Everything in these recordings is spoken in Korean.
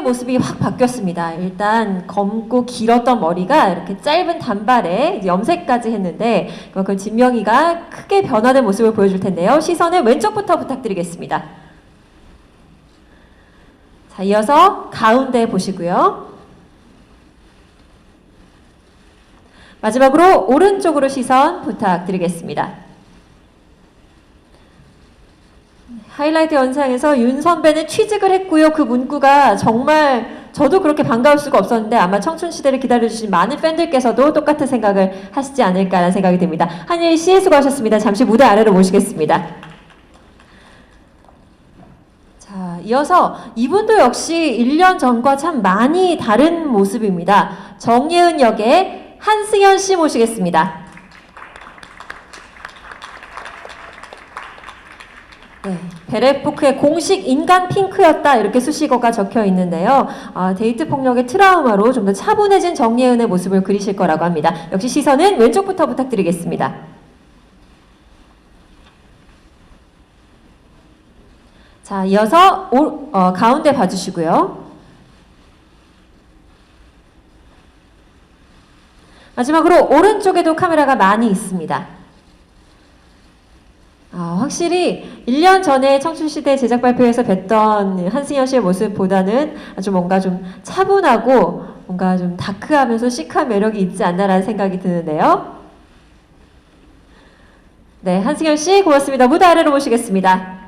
모습이 확 바뀌었습니다. 일단 검고 길었던 머리가 이렇게 짧은 단발에 염색까지 했는데 그만큼 진명이가 크게 변화된 모습을 보여줄 텐데요. 시선은 왼쪽부터 부탁드리겠습니다. 자, 이어서 가운데 보시고요. 마지막으로 오른쪽으로 시선 부탁드리겠습니다. 하이라이트 영상에서 윤 선배는 취직을 했고요. 그 문구가 정말 저도 그렇게 반가울 수가 없었는데 아마 청춘시대를 기다려주신 많은 팬들께서도 똑같은 생각을 하시지 않을까라는 생각이 듭니다. 한예리 씨 수고하셨습니다. 잠시 무대 아래로 모시겠습니다. 자, 이어서 이분도 역시 1년 전과 참 많이 다른 모습입니다. 정예은 역의 한승연 씨 모시겠습니다. 네, 베레포크의 공식 인간 핑크였다 이렇게 수식어가 적혀 있는데요. 데이트 폭력의 트라우마로 좀 더 차분해진 정예은의 모습을 그리실 거라고 합니다. 역시 시선은 왼쪽부터 부탁드리겠습니다. 자, 이어서 가운데 봐주시고요. 마지막으로 오른쪽에도 카메라가 많이 있습니다. 확실히 1년 전에 청춘시대 제작 발표에서 뵀던 한승연 씨의 모습보다는 아주 뭔가 좀 차분하고 뭔가 좀 다크하면서 시크한 매력이 있지 않나라는 생각이 드는데요. 네, 한승연 씨 고맙습니다. 무대 아래로 모시겠습니다.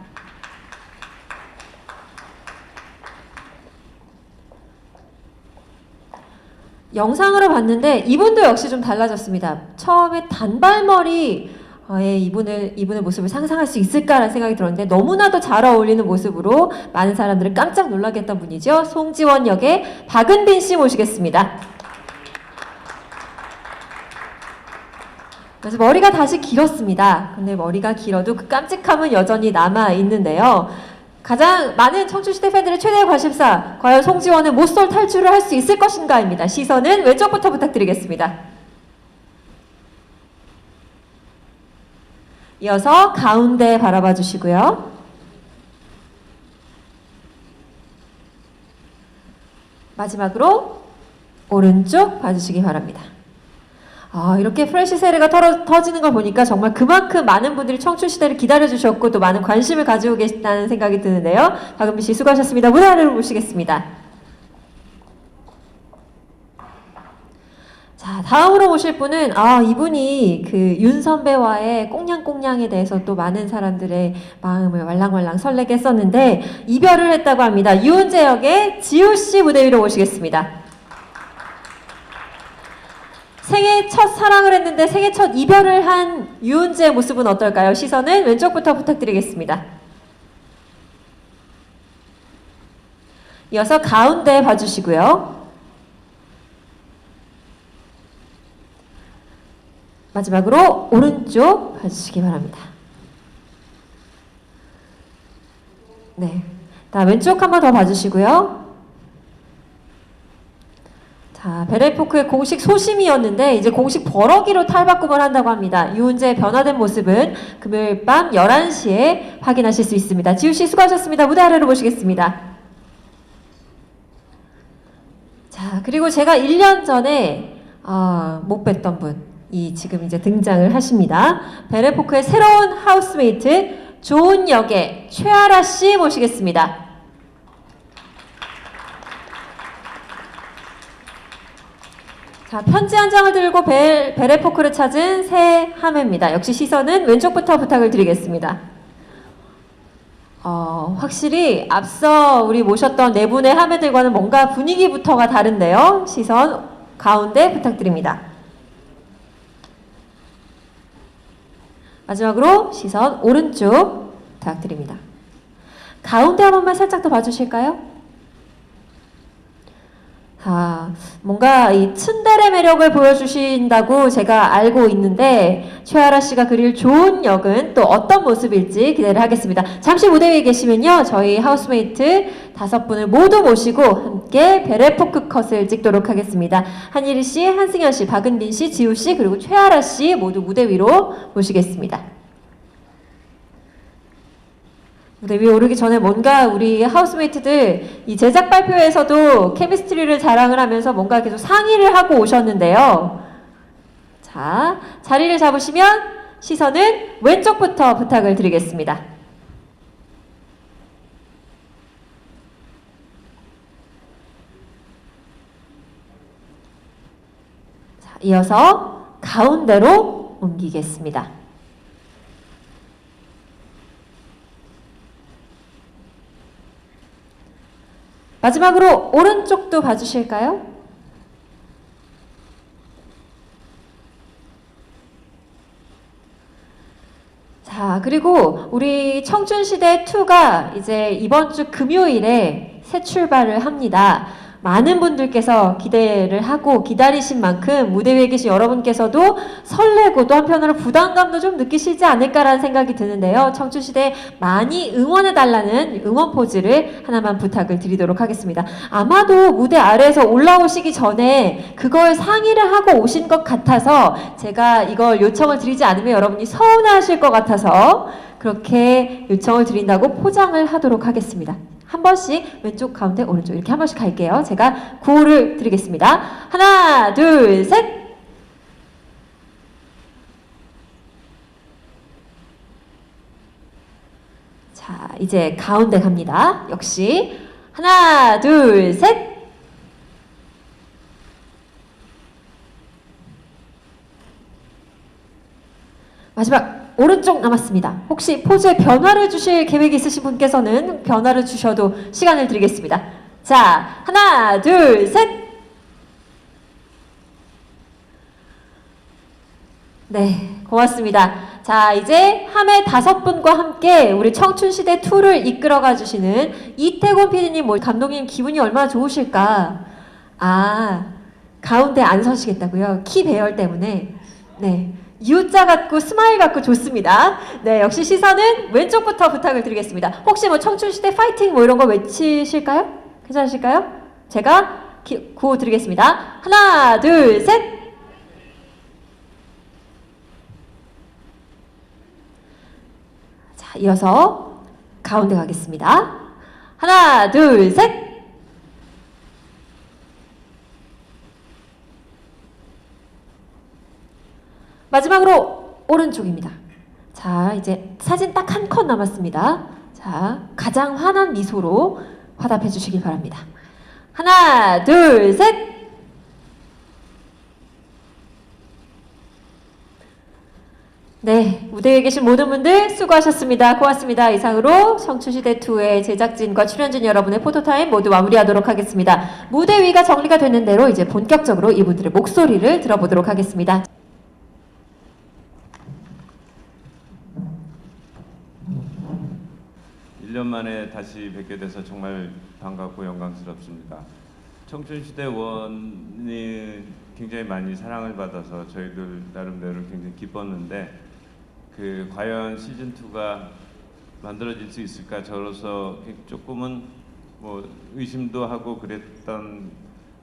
영상으로 봤는데 이분도 역시 좀 달라졌습니다. 처음에 단발머리 이분의 모습을 상상할 수 있을까라는 생각이 들었는데 너무나도 잘 어울리는 모습으로 많은 사람들을 깜짝 놀라게 했던 분이죠. 송지원 역의 박은빈 씨 모시겠습니다. 그래서 머리가 다시 길었습니다. 근데 머리가 길어도 그 깜찍함은 여전히 남아 있는데요. 가장 많은 청춘시대 팬들의 최대 관심사, 과연 송지원은 모쏠 탈출을 할 수 있을 것인가입니다. 시선은 왼쪽부터 부탁드리겠습니다. 이어서 가운데 바라봐 주시고요. 마지막으로 오른쪽 봐주시기 바랍니다. 이렇게 프레시 세례가 터지는 걸 보니까 정말 그만큼 많은 분들이 청춘시대를 기다려주셨고 또 많은 관심을 가지고 계시다는 생각이 드는데요. 박은비 씨 수고하셨습니다. 무대 아래로 모시겠습니다. 자, 다음으로 모실 분은 이분이 그 윤 선배와의 꽁냥꽁냥에 대해서 또 많은 사람들의 마음을 말랑말랑 설레게 했었는데 이별을 했다고 합니다. 유은재 역의 지우 씨 무대 위로 모시겠습니다. 생애 첫 사랑을 했는데 생애 첫 이별을 한 유은재의 모습은 어떨까요? 시선은 왼쪽부터 부탁드리겠습니다. 이어서 가운데 봐주시고요. 마지막으로 오른쪽 봐주시기 바랍니다. 네, 다음 왼쪽 한 번 더 봐주시고요. 자, 베레포크의 공식 소심이었는데 이제 공식 버럭이로 탈바꿈을 한다고 합니다. 유은재의 변화된 모습은 금요일 밤 11시에 확인하실 수 있습니다. 지우씨 수고하셨습니다. 무대 아래로 모시겠습니다. 자, 그리고 제가 1년 전에 못 뵀던 분 지금 이제 등장을 하십니다. 베레포크의 새로운 하우스메이트 조은 역의 최아라 씨 모시겠습니다. 자, 편지 한 장을 들고 베레포크를 찾은 새 하매입니다. 역시 시선은 왼쪽부터 부탁을 드리겠습니다. 확실히 앞서 우리 모셨던 네 분의 하매들과는 뭔가 분위기부터가 다른데요. 시선 가운데 부탁드립니다. 마지막으로 시선 오른쪽 부탁드립니다. 가운데 한 번만 살짝 더 봐주실까요? 뭔가 이 츤데레 매력을 보여주신다고 제가 알고 있는데 최아라 씨가 그릴 좋은 역은 또 어떤 모습일지 기대를 하겠습니다. 잠시 무대 위에 계시면요. 저희 하우스메이트 5분을 모두 모시고 함께 베레포크 컷을 찍도록 하겠습니다. 한예리 씨, 한승연 씨, 박은빈 씨, 지우 씨, 그리고 최아라 씨 모두 무대 위로 모시겠습니다. 무대 위에 오르기 전에 뭔가 우리 하우스메이트들 이 제작 발표에서도 케미스트리를 자랑을 하면서 뭔가 계속 상의를 하고 오셨는데요. 자, 자리를 잡으시면 시선은 왼쪽부터 부탁을 드리겠습니다. 자, 이어서 가운데로 옮기겠습니다. 마지막으로 오른쪽도 봐주실까요? 자, 그리고 우리 청춘시대2가 이제 이번 주 금요일에 새 출발을 합니다. 많은 분들께서 기대를 하고 기다리신 만큼 무대 위에 계신 여러분께서도 설레고 또 한편으로 부담감도 좀 느끼시지 않을까라는 생각이 드는데요. 청춘시대 많이 응원해달라는 응원 포즈를 하나만 부탁을 드리도록 하겠습니다. 아마도 무대 아래에서 올라오시기 전에 그걸 상의를 하고 오신 것 같아서 제가 이걸 요청을 드리지 않으면 여러분이 서운해하실 것 같아서 그렇게 요청을 드린다고 포장을 하도록 하겠습니다. 한 번씩 왼쪽, 가운데, 오른쪽 이렇게 한 번씩 갈게요. 제가 구호를 드리겠습니다. 하나, 둘, 셋! 자, 이제 가운데 갑니다. 역시 하나, 둘, 셋! 마지막 오른쪽 남았습니다. 혹시 포즈에 변화를 주실 계획이 있으신 분께서는 변화를 주셔도 시간을 드리겠습니다. 자, 하나, 둘, 셋! 네, 고맙습니다. 자, 이제 함의 5분과 함께 우리 청춘시대2를 이끌어가 주시는 이태곤 PD님, 감독님 기분이 얼마나 좋으실까? 아, 가운데 안 서시겠다고요? 키 배열 때문에. 네. U자 같고 스마일 같고 좋습니다. 네, 역시 시선은 왼쪽부터 부탁을 드리겠습니다. 혹시 뭐 청춘시대 파이팅 뭐 이런 거 외치실까요? 괜찮으실까요? 제가 구호 드리겠습니다. 하나, 둘, 셋! 자, 이어서 가운데 가겠습니다. 하나, 둘, 셋! 마지막으로 오른쪽입니다. 자, 이제 사진 딱 한 컷 남았습니다. 자, 가장 환한 미소로 화답해 주시길 바랍니다. 하나, 둘, 셋! 네, 무대에 계신 모든 분들 수고하셨습니다. 고맙습니다. 이상으로 청춘시대2의 제작진과 출연진 여러분의 포토타임 모두 마무리하도록 하겠습니다. 무대 위가 정리가 되는 대로 이제 본격적으로 이분들의 목소리를 들어보도록 하겠습니다. 1년 만에 다시 뵙게 돼서 정말 반갑고 영광스럽습니다. 청춘시대 1이 굉장히 많이 사랑을 받아서 저희들 나름대로 굉장히 기뻤는데 과연 시즌2가 만들어질 수 있을까 저로서 조금은 뭐 의심도 하고 그랬던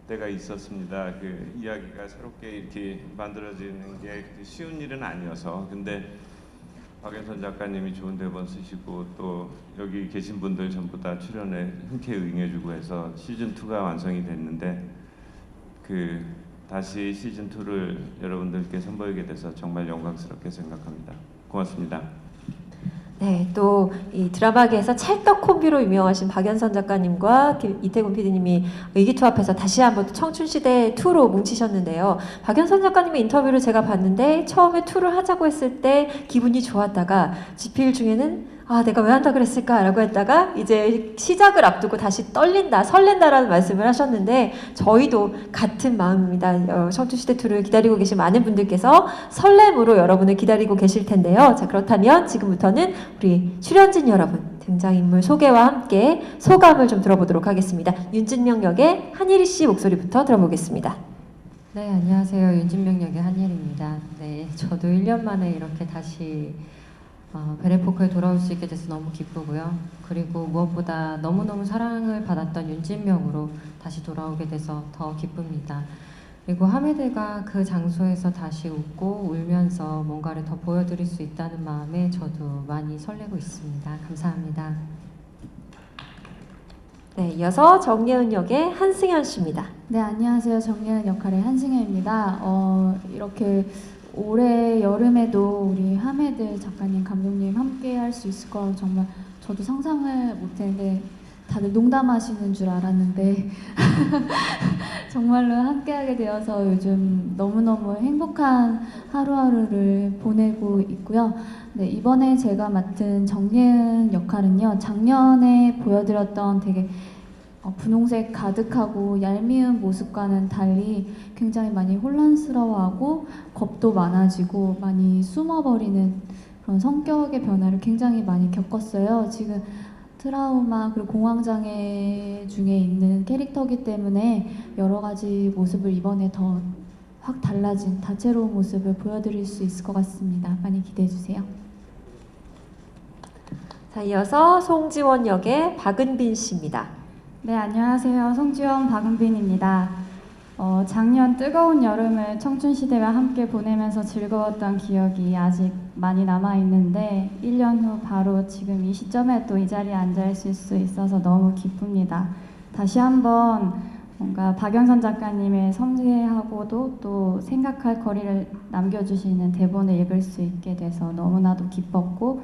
때가 있었습니다. 이야기가 새롭게 이렇게 만들어지는 게 쉬운 일은 아니어서 근데 박연선 작가님이 좋은 대본 쓰시고 또 여기 계신 분들 전부 다 출연에 흔쾌히 응해주고 해서 시즌2가 완성이 됐는데 다시 시즌2를 여러분들께 선보이게 돼서 정말 영광스럽게 생각합니다. 고맙습니다. 네, 또 이 드라마계에서 찰떡 콤비로 유명하신 박연선 작가님과 이태곤 PD님이 의기투합해서 다시 한번 청춘시대 2로 뭉치셨는데요. 박연선 작가님의 인터뷰를 제가 봤는데 처음에 2를 하자고 했을 때 기분이 좋았다가 집필 중에는 아, 내가 왜 한다 그랬을까라고 했다가 이제 시작을 앞두고 다시 떨린다, 설렌다라는 말씀을 하셨는데 저희도 같은 마음입니다. 청춘시대2를 기다리고 계신 많은 분들께서 설렘으로 여러분을 기다리고 계실 텐데요. 자, 그렇다면 지금부터는 우리 출연진 여러분 등장인물 소개와 함께 소감을 좀 들어보도록 하겠습니다. 윤진명 역의 한예리 씨 목소리부터 들어보겠습니다. 네, 안녕하세요. 윤진명 역의 한예리입니다. 네, 저도 1년 만에 이렇게 다시 베레포크에 돌아올 수 있게 돼서 너무 기쁘고요. 그리고 무엇보다 너무너무 사랑을 받았던 윤진명으로 다시 돌아오게 돼서 더 기쁩니다. 그리고 하메드가 그 장소에서 다시 웃고 울면서 뭔가를 더 보여드릴 수 있다는 마음에 저도 많이 설레고 있습니다. 감사합니다. 네, 이어서 정예은 역의 한승현 씨입니다. 네, 안녕하세요. 정예은 역할의 한승현입니다. 이렇게 올해 여름에도 우리 하메드 작가님, 감독님 함께 할 수 있을 거라고 정말 저도 상상을 못했는데 다들 농담하시는 줄 알았는데 정말로 함께하게 되어서 요즘 너무너무 행복한 하루하루를 보내고 있고요. 네, 이번에 제가 맡은 정예은 역할은요, 작년에 보여드렸던 되게 분홍색 가득하고 얄미운 모습과는 달리 굉장히 많이 혼란스러워하고 겁도 많아지고 많이 숨어버리는 그런 성격의 변화를 굉장히 많이 겪었어요. 지금 트라우마 그리고 공황장애 중에 있는 캐릭터이기 때문에 여러 가지 모습을 이번에 더 확 달라진 다채로운 모습을 보여드릴 수 있을 것 같습니다. 많이 기대해 주세요. 자, 이어서 송지원 역의 박은빈 씨입니다. 네, 안녕하세요. 송지원 박은빈입니다. 작년 뜨거운 여름을 청춘시대와 함께 보내면서 즐거웠던 기억이 아직 많이 남아있는데 1년 후 바로 지금 이 시점에 또 이 자리에 앉아 있을 수 있어서 너무 기쁩니다. 다시 한번 뭔가 박연선 작가님의 섬세하고도 또 생각할 거리를 남겨주시는 대본을 읽을 수 있게 돼서 너무나도 기뻤고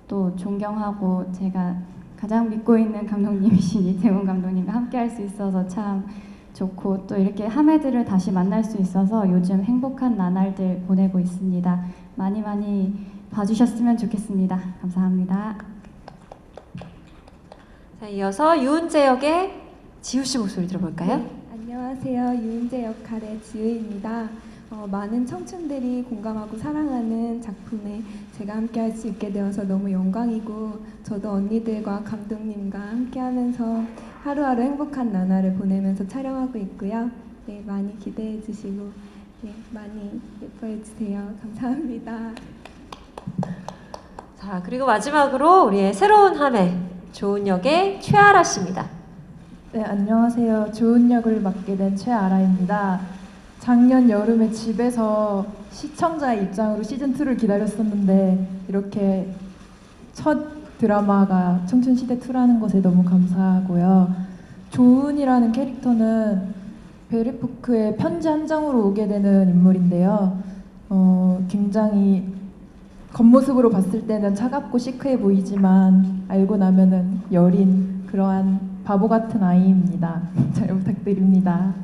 또 존경하고 제가 가장 믿고 있는 감독님이신 이태훈 감독님과 함께 할 수 있어서 참 좋고 또 이렇게 하메드를 다시 만날 수 있어서 요즘 행복한 나날들 보내고 있습니다. 많이 많이 봐주셨으면 좋겠습니다. 감사합니다. 자, 이어서 유은재 역의 지우 씨 목소리 들어볼까요? 네, 안녕하세요. 유은재 역할의 지우입니다. 많은 청춘들이 공감하고 사랑하는 작품에 제가 함께 할 수 있게 되어서 너무 영광이고 저도 언니들과 감독님과 함께하면서 하루하루 행복한 나날을 보내면서 촬영하고 있고요. 네, 많이 기대해 주시고 네, 많이 예뻐해 주세요. 감사합니다. 자, 그리고 마지막으로 우리의 새로운 하메 좋은 역의 최아라 씨입니다. 네, 안녕하세요. 좋은 역을 맡게 된 최아라입니다. 작년 여름에 집에서 시청자 입장으로 시즌2를 기다렸었는데 이렇게 첫 드라마가 청춘시대2라는 것에 너무 감사하고요. 조은이라는 캐릭터는 베레포크의 편지 한 장으로 오게 되는 인물인데요. 굉장히 겉모습으로 봤을 때는 차갑고 시크해 보이지만 알고 나면은 여린 그러한 바보 같은 아이입니다. 잘 부탁드립니다.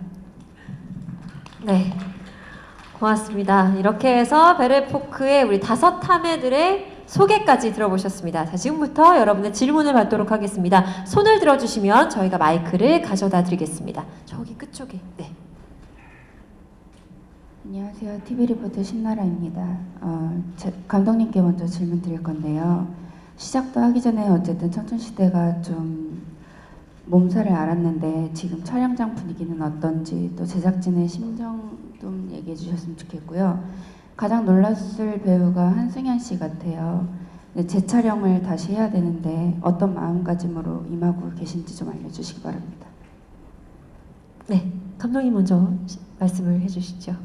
네, 고맙습니다. 이렇게 해서 베레포크의 우리 5 하메들의 소개까지 들어보셨습니다. 자, 지금부터 여러분의 질문을 받도록 하겠습니다. 손을 들어주시면 저희가 마이크를 가져다 드리겠습니다. 저기 끝쪽에. 네. 안녕하세요. TV리포터 신나라입니다. 감독님께 먼저 질문 드릴 건데요. 시작도 하기 전에 어쨌든 청춘시대가 좀 몸살을 앓았는데 지금 촬영장 분위기는 어떤지 또 제작진의 심정 좀 얘기해 주셨으면 좋겠고요. 가장 놀랐을 배우가 한승현 씨 같아요. 재촬영을 다시 해야 되는데 어떤 마음가짐으로 임하고 계신지 좀 알려주시기 바랍니다. 네, 감독님 먼저 말씀을 해주시죠.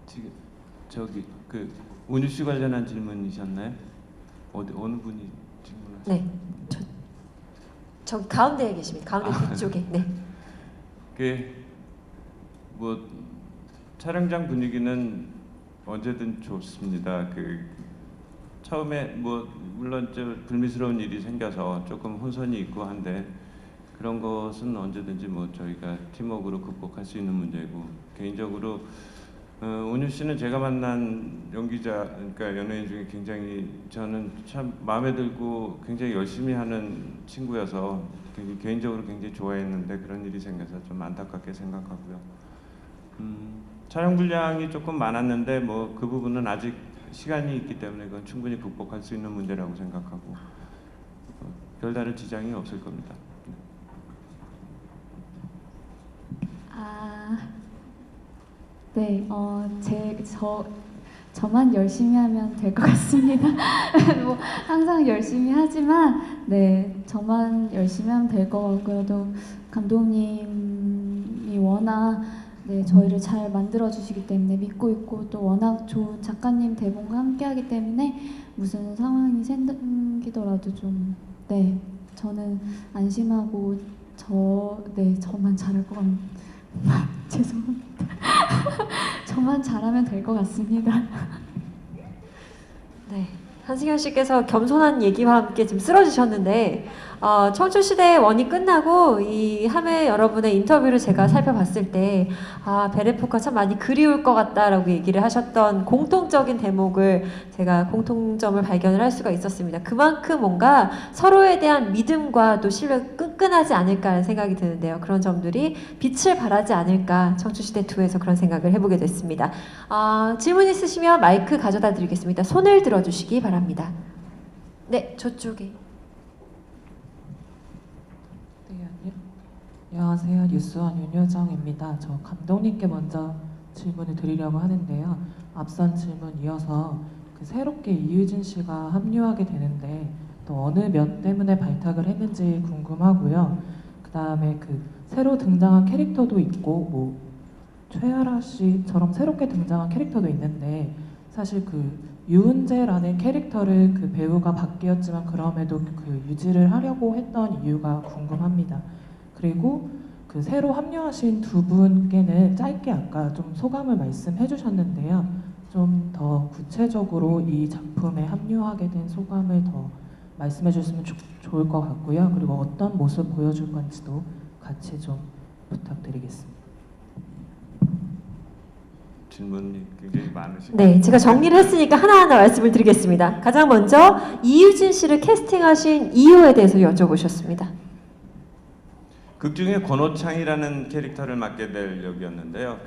지금 저기 그 운유 씨 관련한 질문이셨나요? 어느 분이 질문하셨나요? 네, 저기 가운데에 계십니다. 가운데 뒤쪽에. 네. 뭐 촬영장 분위기는 언제든 좋습니다. 처음에 뭐 물론 불미스러운 일이 생겨서 조금 혼선이 있고 한데 그런 것은 언제든지 뭐 저희가 팀워크로 극복할 수 있는 문제고 개인적으로 운유 씨는 제가 만난 연기자 그러니까 연예인 중에 굉장히 저는 참 마음에 들고 굉장히 열심히 하는 친구여서 개인적으로 굉장히 좋아했는데 그런 일이 생겨서 좀 안타깝게 생각하고요. 촬영 분량이 조금 많았는데 뭐 그 부분은 아직 시간이 있기 때문에 그건 충분히 극복할 수 있는 문제라고 생각하고 별다른 지장이 없을 겁니다. 네, 저만 열심히 하면 될 것 같습니다. 뭐 항상 열심히 하지만 네, 저만 열심히 하면 될 것 같고요. 또 감독님이 워낙 네, 저희를 잘 만들어 주시기 때문에 믿고 있고 또 워낙 좋은 작가님 대본과 함께하기 때문에 무슨 상황이 생기더라도 좀 네, 저는 안심하고 저만 잘할 것 같... 죄송합니다. 저만 잘하면 될 것 같습니다. 네, 한승현 씨께서 겸손한 얘기와 함께 좀 쓰러지셨는데 청춘시대 원이 끝나고 이 함의 여러분의 인터뷰를 제가 살펴봤을 때 베레포카 참 많이 그리울 것 같다라고 얘기를 하셨던 공통적인 대목을 제가 공통점을 발견을 할 수가 있었습니다. 그만큼 뭔가 서로에 대한 믿음과 또 신뢰가 끈끈하지 않을까라는 생각이 드는데요. 그런 점들이 빛을 발하지 않을까 청춘시대 2에서 그런 생각을 해보게 됐습니다. 질문 있으시면 마이크 가져다 드리겠습니다. 손을 들어주시기 바랍니다. 네, 저쪽에. 안녕하세요. 뉴스원 윤효정입니다. 저 감독님께 먼저 질문을 드리려고 하는데요. 앞선 질문 이어서 새롭게 이유진 씨가 합류하게 되는데 또 어느 면 때문에 발탁을 했는지 궁금하고요. 그 다음에 새로 등장한 캐릭터도 있고 최아라 씨처럼 새롭게 등장한 캐릭터도 있는데 사실 유은재라는 캐릭터를 배우가 바뀌었지만 그럼에도 유지를 하려고 했던 이유가 궁금합니다. 그리고 새로 합류하신 두 분께는 짧게 아까 좀 소감을 말씀해 주셨는데요. 좀 더 구체적으로 이 작품에 합류하게 된 소감을 더 말씀해 주시면 좋을 것 같고요. 그리고 어떤 모습 보여줄 건지도 같이 좀 부탁드리겠습니다. 질문이 굉장히 많으시고. 네, 제가 정리를 했으니까 하나하나 말씀을 드리겠습니다. 가장 먼저 이유진 씨를 캐스팅하신 이유에 대해서 여쭤보셨습니다. 극 중에 권호창이라는 캐릭터를 맡게 될 역이었는데요.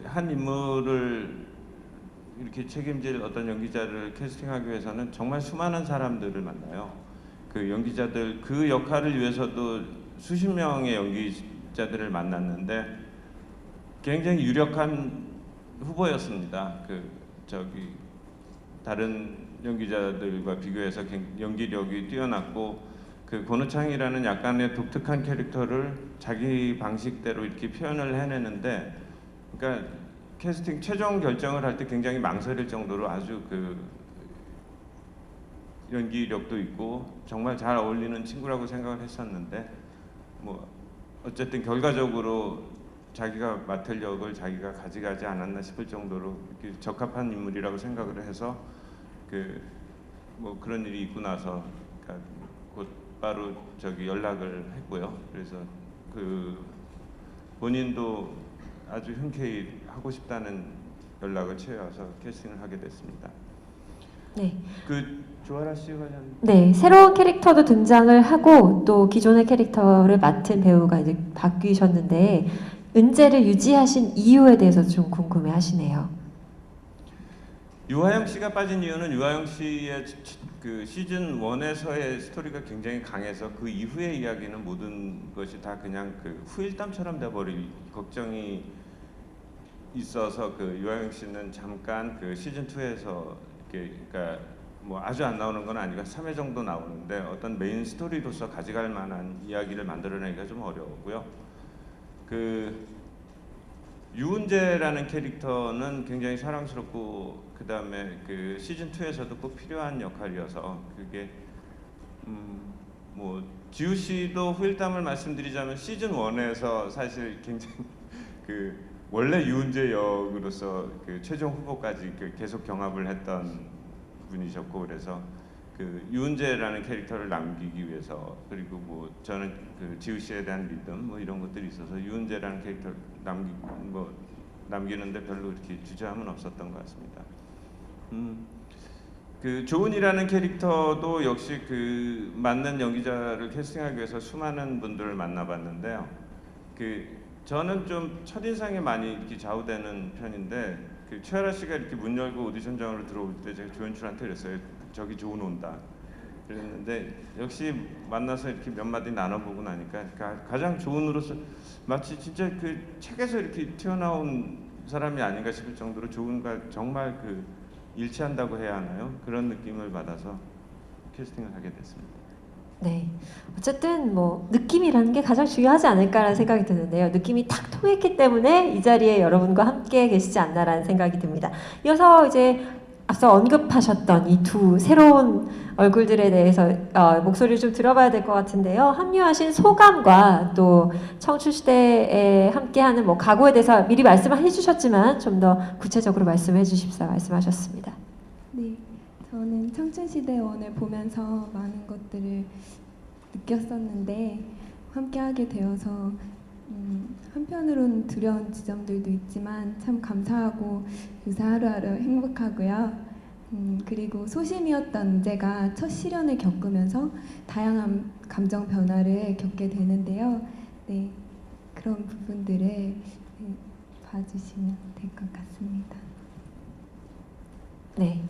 한 인물을 이렇게 책임질 어떤 연기자를 캐스팅하기 위해서는 정말 수많은 사람들을 만나요. 연기자들 그 역할을 위해서도 수십 명의 연기자들을 만났는데 굉장히 유력한 후보였습니다. 다른 연기자들과 비교해서 연기력이 뛰어났고 권우창이라는 약간의 독특한 캐릭터를 자기 방식대로 이렇게 표현을 해내는데, 그러니까 캐스팅 최종 결정을 할 때 굉장히 망설일 정도로 아주 연기력도 있고 정말 잘 어울리는 친구라고 생각을 했었는데 어쨌든 결과적으로 자기가 맡을 역을 자기가 가져가지 않았나 싶을 정도로 이렇게 적합한 인물이라고 생각을 해서 그런 일이 있고 나서 곧바로 연락을 했고요. 그래서 본인도 아주 흔쾌히 하고 싶다는 연락을 취해와서 캐스팅을 하게 됐습니다. 네. 조아라 씨가 네, 새로운 캐릭터도 등장을 하고 또 기존의 캐릭터를 맡은 배우가 이제 바뀌셨는데 은재를 유지하신 이유에 대해서 좀 궁금해하시네요. 유하영 씨가 빠진 이유는 유하영 씨의 시즌 1에서의 스토리가 굉장히 강해서 그 이후의 이야기는 모든 것이 다 그냥 후일담처럼 돼버릴 걱정이 있어서 유하영 씨는 잠깐 시즌 2에서 그러니까 아주 안 나오는 건 아니고 3회 정도 나오는데 어떤 메인 스토리로서 가져갈 만한 이야기를 만들어내기가 좀 어려웠고요. 유은재라는 캐릭터는 굉장히 사랑스럽고 그 다음에 시즌 2에서도 꼭 필요한 역할이어서 그게 지우 씨도 후일담을 말씀드리자면 시즌 1에서 사실 굉장히 원래 유은재 역으로서 최종 후보까지 계속 경합을 했던 분이셨고 그래서 유은재라는 캐릭터를 남기기 위해서 그리고 저는 지우 씨에 대한 믿음 이런 것들이 있어서 유은재라는 캐릭터를 남기는데 별로 이렇게 주저함은 없었던 것 같습니다. 조은이라는 캐릭터도 역시 맞는 연기자를 캐스팅하기 위해서 수많은 분들을 만나봤는데요. 저는 좀 첫인상에 많이 이렇게 좌우되는 편인데 최아라 씨가 이렇게 문 열고 오디션장으로 들어올 때 제가 조연출한테 그랬어요. 저기 조은 온다. 그랬는데 역시 만나서 이렇게 몇 마디 나눠보고 나니까 가장 조은으로서 마치 진짜 책에서 이렇게 튀어나온 사람이 아닌가 싶을 정도로 조은과 정말 일치한다고 해야 하나요? 그런 느낌을 받아서 캐스팅을 하게 됐습니다. 네, 어쨌든 느낌이라는 게 가장 중요하지 않을까라는 생각이 드는데요. 느낌이 탁 통했기 때문에 이 자리에 여러분과 함께 계시지 않나라는 생각이 듭니다. 이어서 이제 앞서 언급하셨던 이 두 새로운 얼굴들에 대해서 목소리를 좀 들어봐야 될 것 같은데요. 합류하신 소감과 또 청춘시대에 함께하는 뭐 각오에 대해서 미리 말씀을 해주셨지만 좀 더 구체적으로 말씀해 주십사 말씀하셨습니다. 네, 저는 청춘시대원을 보면서 많은 것들을 느꼈었는데 함께하게 되어서 한편으로는 두려운 지점들도 있지만 참 감사하고 요새 하루하루 행복하고요. 그리고 소심이었던 제가 첫 시련을 겪으면서 다양한 감정 변화를 겪게 되는데요. 네, 그런 부분들을 봐주시면 될 것 같습니다. 네.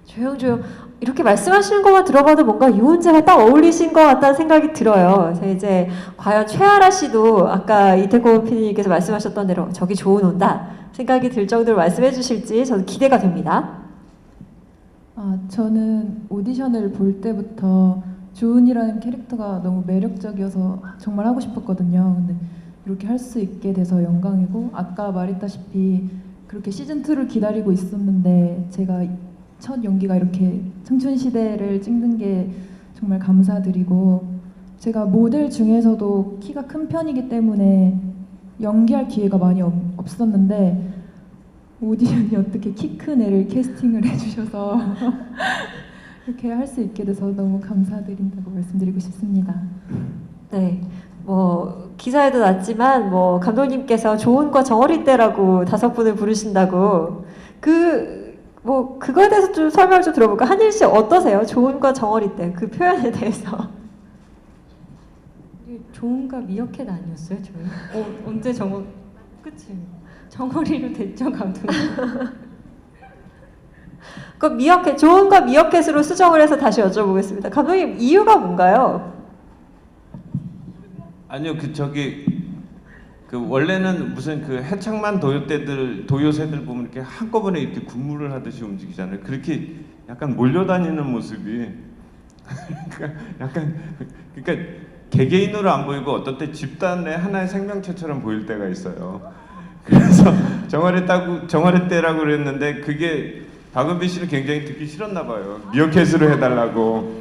조용조용 이렇게 말씀하시는 것만 들어봐도 뭔가 유은재가 딱 어울리신 것 같다는 생각이 들어요. 그래서 이제 과연 최아라 씨도 아까 이태곤 PD님께서 말씀하셨던 대로 저기 좋은 온다 생각이 들 정도로 말씀해 주실지 저도 기대가 됩니다. 저는 오디션을 볼 때부터 조은이라는 캐릭터가 너무 매력적이어서 정말 하고 싶었거든요. 근데 이렇게 할 수 있게 돼서 영광이고 아까 말했다시피 그렇게 시즌2를 기다리고 있었는데 제가 첫 연기가 이렇게 청춘시대를 찍는 게 정말 감사드리고 제가 모델 중에서도 키가 큰 편이기 때문에 연기할 기회가 많이 없었는데 오디션이 어떻게 키 큰 애를 캐스팅을 해주셔서 이렇게 할 수 있게 돼서 너무 감사드린다고 말씀드리고 싶습니다. 네. 뭐 기사에도 났지만 뭐 감독님께서 조은과 정어리 때라고 5분을 부르신다고 그거에 대해서 좀 설명을 좀 들어볼까? 한일 씨 어떠세요? 조은과 정어리 때 그 표현에 대해서. 조은과 미어캣 아니었어요, 저희? 언제 그치? 정어리로 됐죠, 감독님? 그 조은과 미어캣으로 수정을 해서 다시 여쭤보겠습니다. 감독님 이유가 뭔가요? 아니요, 원래는 무슨 그 해창만 도요새들 보면 이렇게 한꺼번에 이렇게 군무를 하듯이 움직이잖아요. 그렇게 약간 몰려다니는 모습이 그러니까 개개인으로 안 보이고 어떤 때 집단의 하나의 생명체처럼 보일 때가 있어요. 그래서 정아리 때라고 그랬는데 그게 박은비 씨는 굉장히 듣기 싫었나 봐요. 미어캣으로 해달라고.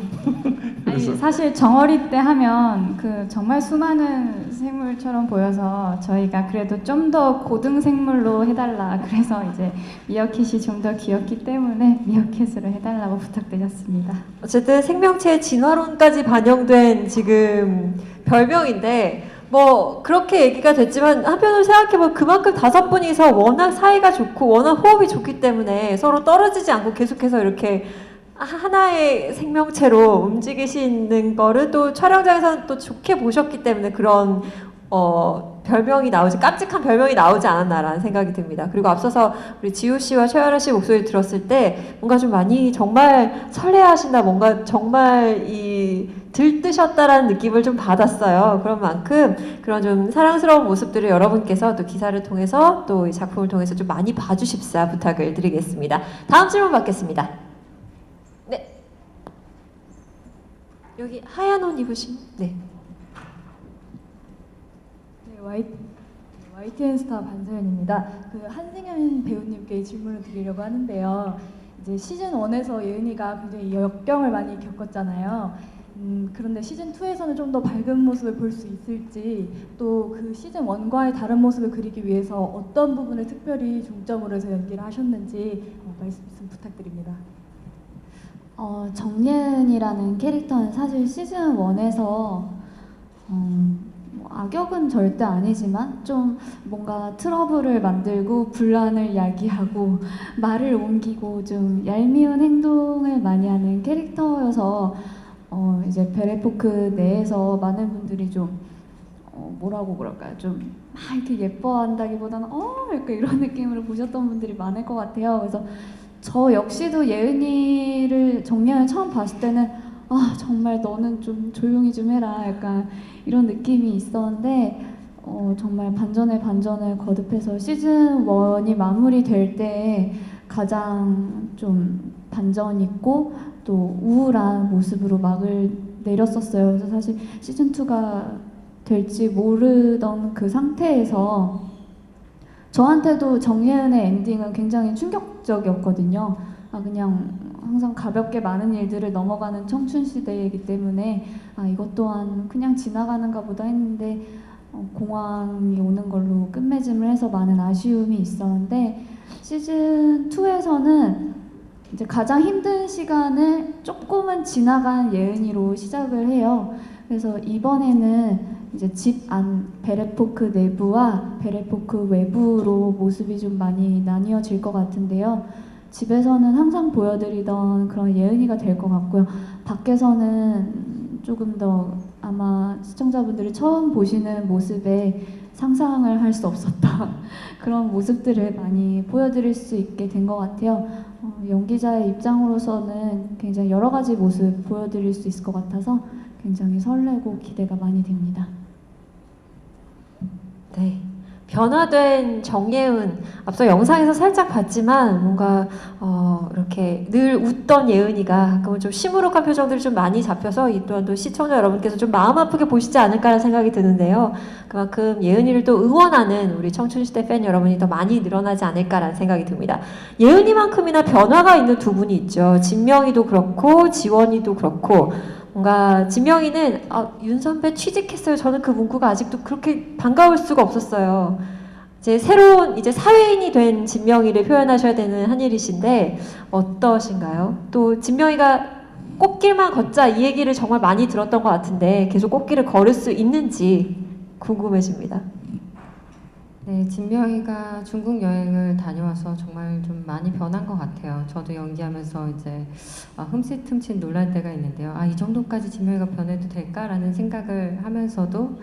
아니, 사실 정어리 때 하면 정말 수많은 생물처럼 보여서 저희가 그래도 좀 더 고등 생물로 해달라. 그래서 이제 미어캣이 좀 더 귀엽기 때문에 미어캣으로 해달라고 부탁드렸습니다. 어쨌든 생명체의 진화론까지 반영된 지금 별명인데 뭐 그렇게 얘기가 됐지만 한편으로 생각해보면 그만큼 5분이서 워낙 사이가 좋고 워낙 호흡이 좋기 때문에 서로 떨어지지 않고 계속해서 이렇게 하나의 생명체로 움직이시는 거를 또 촬영장에서는 또 좋게 보셨기 때문에 그런 깜찍한 별명이 나오지 않았나라는 생각이 듭니다. 그리고 앞서서 우리 지우 씨와 최아라 씨 목소리 들었을 때 뭔가 좀 많이 정말 설레하신다, 뭔가 정말 들뜨셨다라는 느낌을 좀 받았어요. 그런 만큼 그런 좀 사랑스러운 모습들을 여러분께서 또 기사를 통해서 또 이 작품을 통해서 좀 많이 봐주십사 부탁을 드리겠습니다. 다음 질문 받겠습니다. 네. 여기 하얀 옷 입으신 네. YTN 스타 반서연입니다. 한승연 배우님께 질문을 드리려고 하는데요. 이제 시즌 1에서 예은이가 굉장히 역경을 많이 겪었잖아요. 그런데 시즌 2에서는 좀 더 밝은 모습을 볼 수 있을지, 또 그 시즌 1과의 다른 모습을 그리기 위해서 어떤 부분을 특별히 중점으로 해서 연기를 하셨는지 말씀 부탁드립니다. 정예은이라는 캐릭터는 사실 시즌 1에서 악역은 절대 아니지만 좀 뭔가 트러블을 만들고 분란을 야기하고 말을 옮기고 좀 얄미운 행동을 많이 하는 캐릭터여서 이제 베레포크 내에서 많은 분들이 좀 뭐라고 그럴까요? 좀 막 이렇게 예뻐한다기보다는 약간 이런 느낌으로 보셨던 분들이 많을 것 같아요. 그래서 저 역시도 예은이를 정예은을 처음 봤을 때는 정말 너는 좀 조용히 좀 해라 약간 이런 느낌이 있었는데 정말 반전에 반전을 거듭해서 시즌 1이 마무리될 때 가장 좀 반전 있고 또 우울한 모습으로 막을 내렸었어요. 그래서 사실 시즌 2가 될지 모르던 그 상태에서 저한테도 정예은의 엔딩은 굉장히 충격적이었거든요. 그냥 항상 가볍게 많은 일들을 넘어가는 청춘 시대이기 때문에 이것 또한 그냥 지나가는가 보다 했는데 공황이 오는 걸로 끝맺음을 해서 많은 아쉬움이 있었는데 시즌 2에서는 이제 가장 힘든 시간을 조금은 지나간 예은이로 시작을 해요. 그래서 이번에는 이제 집 안 베레포크 내부와 베레포크 외부로 모습이 좀 많이 나뉘어질 것 같은데요. 집에서는 항상 보여드리던 그런 예은이가 될 것 같고요. 밖에서는 조금 더 아마 시청자분들이 처음 보시는 모습에 상상을 할 수 없었다 그런 모습들을 많이 보여드릴 수 있게 된 것 같아요. 연기자의 입장으로서는 굉장히 여러 가지 모습 보여드릴 수 있을 것 같아서 굉장히 설레고 기대가 많이 됩니다. 네. 변화된 정예은, 앞서 영상에서 살짝 봤지만 뭔가 이렇게 늘 웃던 예은이가 가끔은 좀 시무룩한 표정들이 좀 많이 잡혀서 이 또한 또 시청자 여러분께서 좀 마음 아프게 보시지 않을까라는 생각이 드는데요. 그만큼 예은이를 또 응원하는 우리 청춘시대 팬 여러분이 더 많이 늘어나지 않을까라는 생각이 듭니다. 예은이만큼이나 변화가 있는 두 분이 있죠. 진명이도 그렇고 지원이도 그렇고. 뭔가 진명이는 윤 선배 취직했어요. 저는 그 문구가 아직도 그렇게 반가울 수가 없었어요. 이제 새로운 이제 사회인이 된 진명이를 표현하셔야 되는 한일이신데 어떠신가요? 또 진명이가 꽃길만 걷자 이 얘기를 정말 많이 들었던 것 같은데 계속 꽃길을 걸을 수 있는지 궁금해집니다. 네, 진명이가 중국 여행을 다녀와서 정말 좀 많이 변한 것 같아요. 저도 연기하면서 이제 흠칫흠칫 놀랄 때가 있는데요. 이 정도까지 진명이가 변해도 될까라는 생각을 하면서도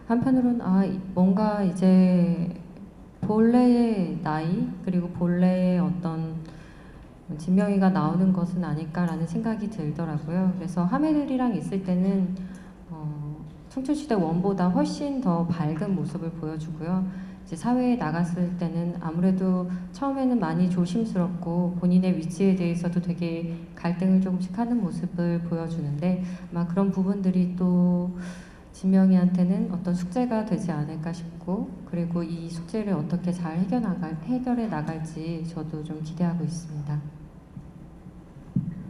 한편으로는 뭔가 이제 본래의 나이 그리고 본래의 어떤 진명이가 나오는 것은 아닐까라는 생각이 들더라고요. 그래서 하메들이랑 있을 때는 청춘시대 1보다 훨씬 더 밝은 모습을 보여주고요. 이제 사회에 나갔을 때는 아무래도 처음에는 많이 조심스럽고 본인의 위치에 대해서도 되게 갈등을 조금씩 하는 모습을 보여주는데 아마 그런 부분들이 또 진명이한테는 어떤 숙제가 되지 않을까 싶고 그리고 이 숙제를 어떻게 잘 해결해 나갈지 저도 좀 기대하고 있습니다.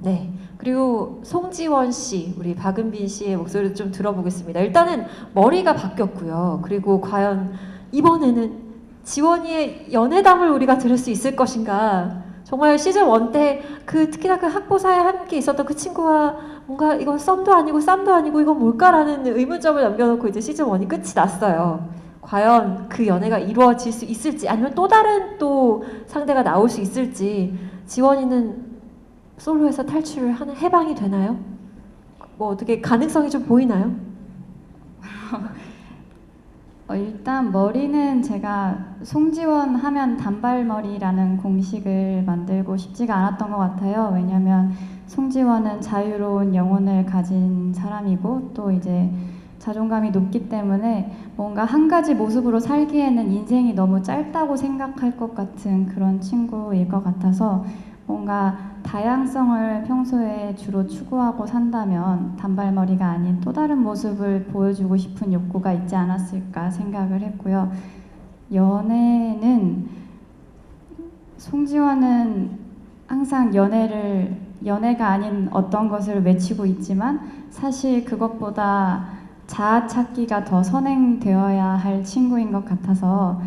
네. 그리고 송지원 씨, 우리 박은빈 씨의 목소리도 좀 들어보겠습니다. 일단은 머리가 바뀌었고요. 그리고 과연 이번에는 지원이의 연애담을 우리가 들을 수 있을 것인가. 정말 시즌 1 때 특히나 그 학보사에 함께 있었던 그 친구와 뭔가 이건 썸도 아니고 쌈도 아니고 이건 뭘까라는 의문점을 남겨놓고 이제 시즌 1이 끝이 났어요. 과연 그 연애가 이루어질 수 있을지 아니면 또 다른 또 상대가 나올 수 있을지 지원이는 솔로에서 탈출을 하는 해방이 되나요? 뭐 어떻게 가능성이 좀 보이나요? 일단 머리는 제가 송지원 하면 단발머리라는 공식을 만들고 싶지가 않았던 것 같아요. 왜냐하면 송지원은 자유로운 영혼을 가진 사람이고 또 이제 자존감이 높기 때문에 뭔가 한 가지 모습으로 살기에는 인생이 너무 짧다고 생각할 것 같은 그런 친구일 것 같아서 뭔가 다양성을 평소에 주로 추구하고 산다면 단발머리가 아닌 또 다른 모습을 보여주고 싶은 욕구가 있지 않았을까 생각을 했고요. 연애는 송지원은 항상 연애가 아닌 어떤 것을 외치고 있지만 사실 그것보다 자아 찾기가 더 선행되어야 할 친구인 것 같아서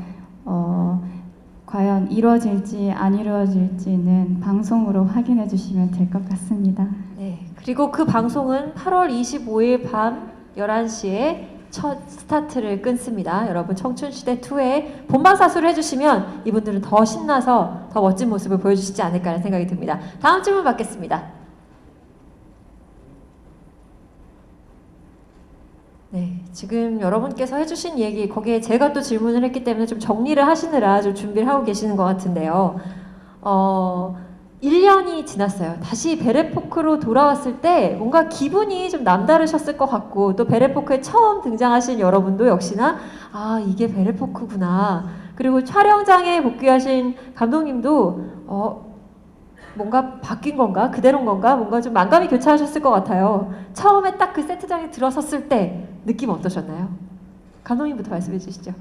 과연 이루어질지 안 이루어질지는 방송으로 확인해 주시면 될 것 같습니다. 네. 그리고 그 방송은 8월 25일 밤 11시에 첫 스타트를 끊습니다. 여러분 청춘시대 2에 본방사수를 해주시면 이분들은 더 신나서 더 멋진 모습을 보여주시지 않을까라는 생각이 듭니다. 다음 질문 받겠습니다. 네, 지금 여러분께서 해주신 얘기 거기에 제가 또 질문을 했기 때문에 좀 정리를 하시느라 좀 준비를 하고 계시는 것 같은데요. 1년이 지났어요. 다시 베레포크로 돌아왔을 때 뭔가 기분이 좀 남다르셨을 것 같고 또 베레포크에 처음 등장하신 여러분도 역시나 이게 베레포크구나. 그리고 촬영장에 복귀하신 감독님도 뭔가 바뀐 건가? 그대로인 건가? 뭔가 좀 만감이 교차하셨을 것 같아요. 처음에 딱 그 세트장에 들어섰을 때 느낌 어떠셨나요? 감독님부터 말씀해 주시죠.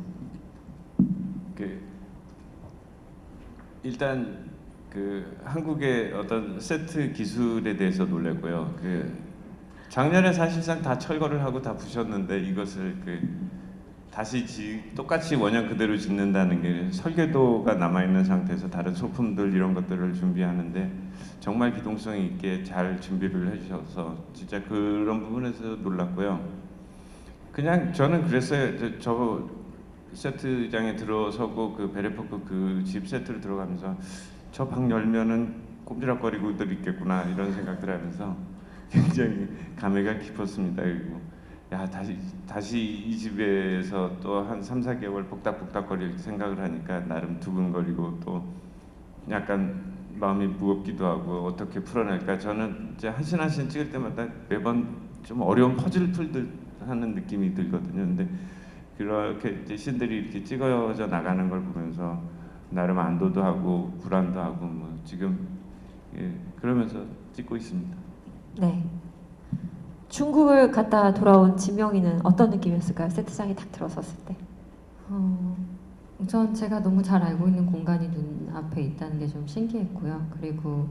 일단 그 한국의 어떤 세트 기술에 대해서 놀랐고요. 그 작년에 사실상 다 철거를 하고 다 부셨는데 이것을 그 다시 똑같이 원형 그대로 짓는다는 게 설계도가 남아 있는 상태에서 다른 소품들 이런 것들을 준비하는데 정말 기동성 있게 잘 준비를 해주셔서 진짜 그런 부분에서 놀랐고요. 그냥 저는 그랬어요. 저 세트장에 들어서고 그 베레포크 그 집 세트를 들어가면서 저 방 열면은 꼼지락거리고들 있겠구나 이런 생각들 하면서 굉장히 감회가 깊었습니다. 그리고 야 다시 이 집에서 또 한 3, 4개월 복닥복닥거릴 생각을 하니까 나름 두근거리고 또 약간 마음이 무겁기도 하고 어떻게 풀어낼까. 저는 이제 한 씬 한 씬 찍을 때마다 매번 좀 어려운 퍼즐 풀듯 하는 느낌이 들거든요. 근데 그렇게 이제 씬들이 이렇게 찍어져 나가는 걸 보면서 나름 안도도 하고 불안도 하고 뭐 지금 그러면서 찍고 있습니다. 네. 중국을 갔다 돌아온 진명이는 어떤 느낌이었을까요? 세트장에 딱 들어섰을 때. 우선 제가 너무 잘 알고 있는 공간이 눈앞에 있다는 게 좀 신기했고요. 그리고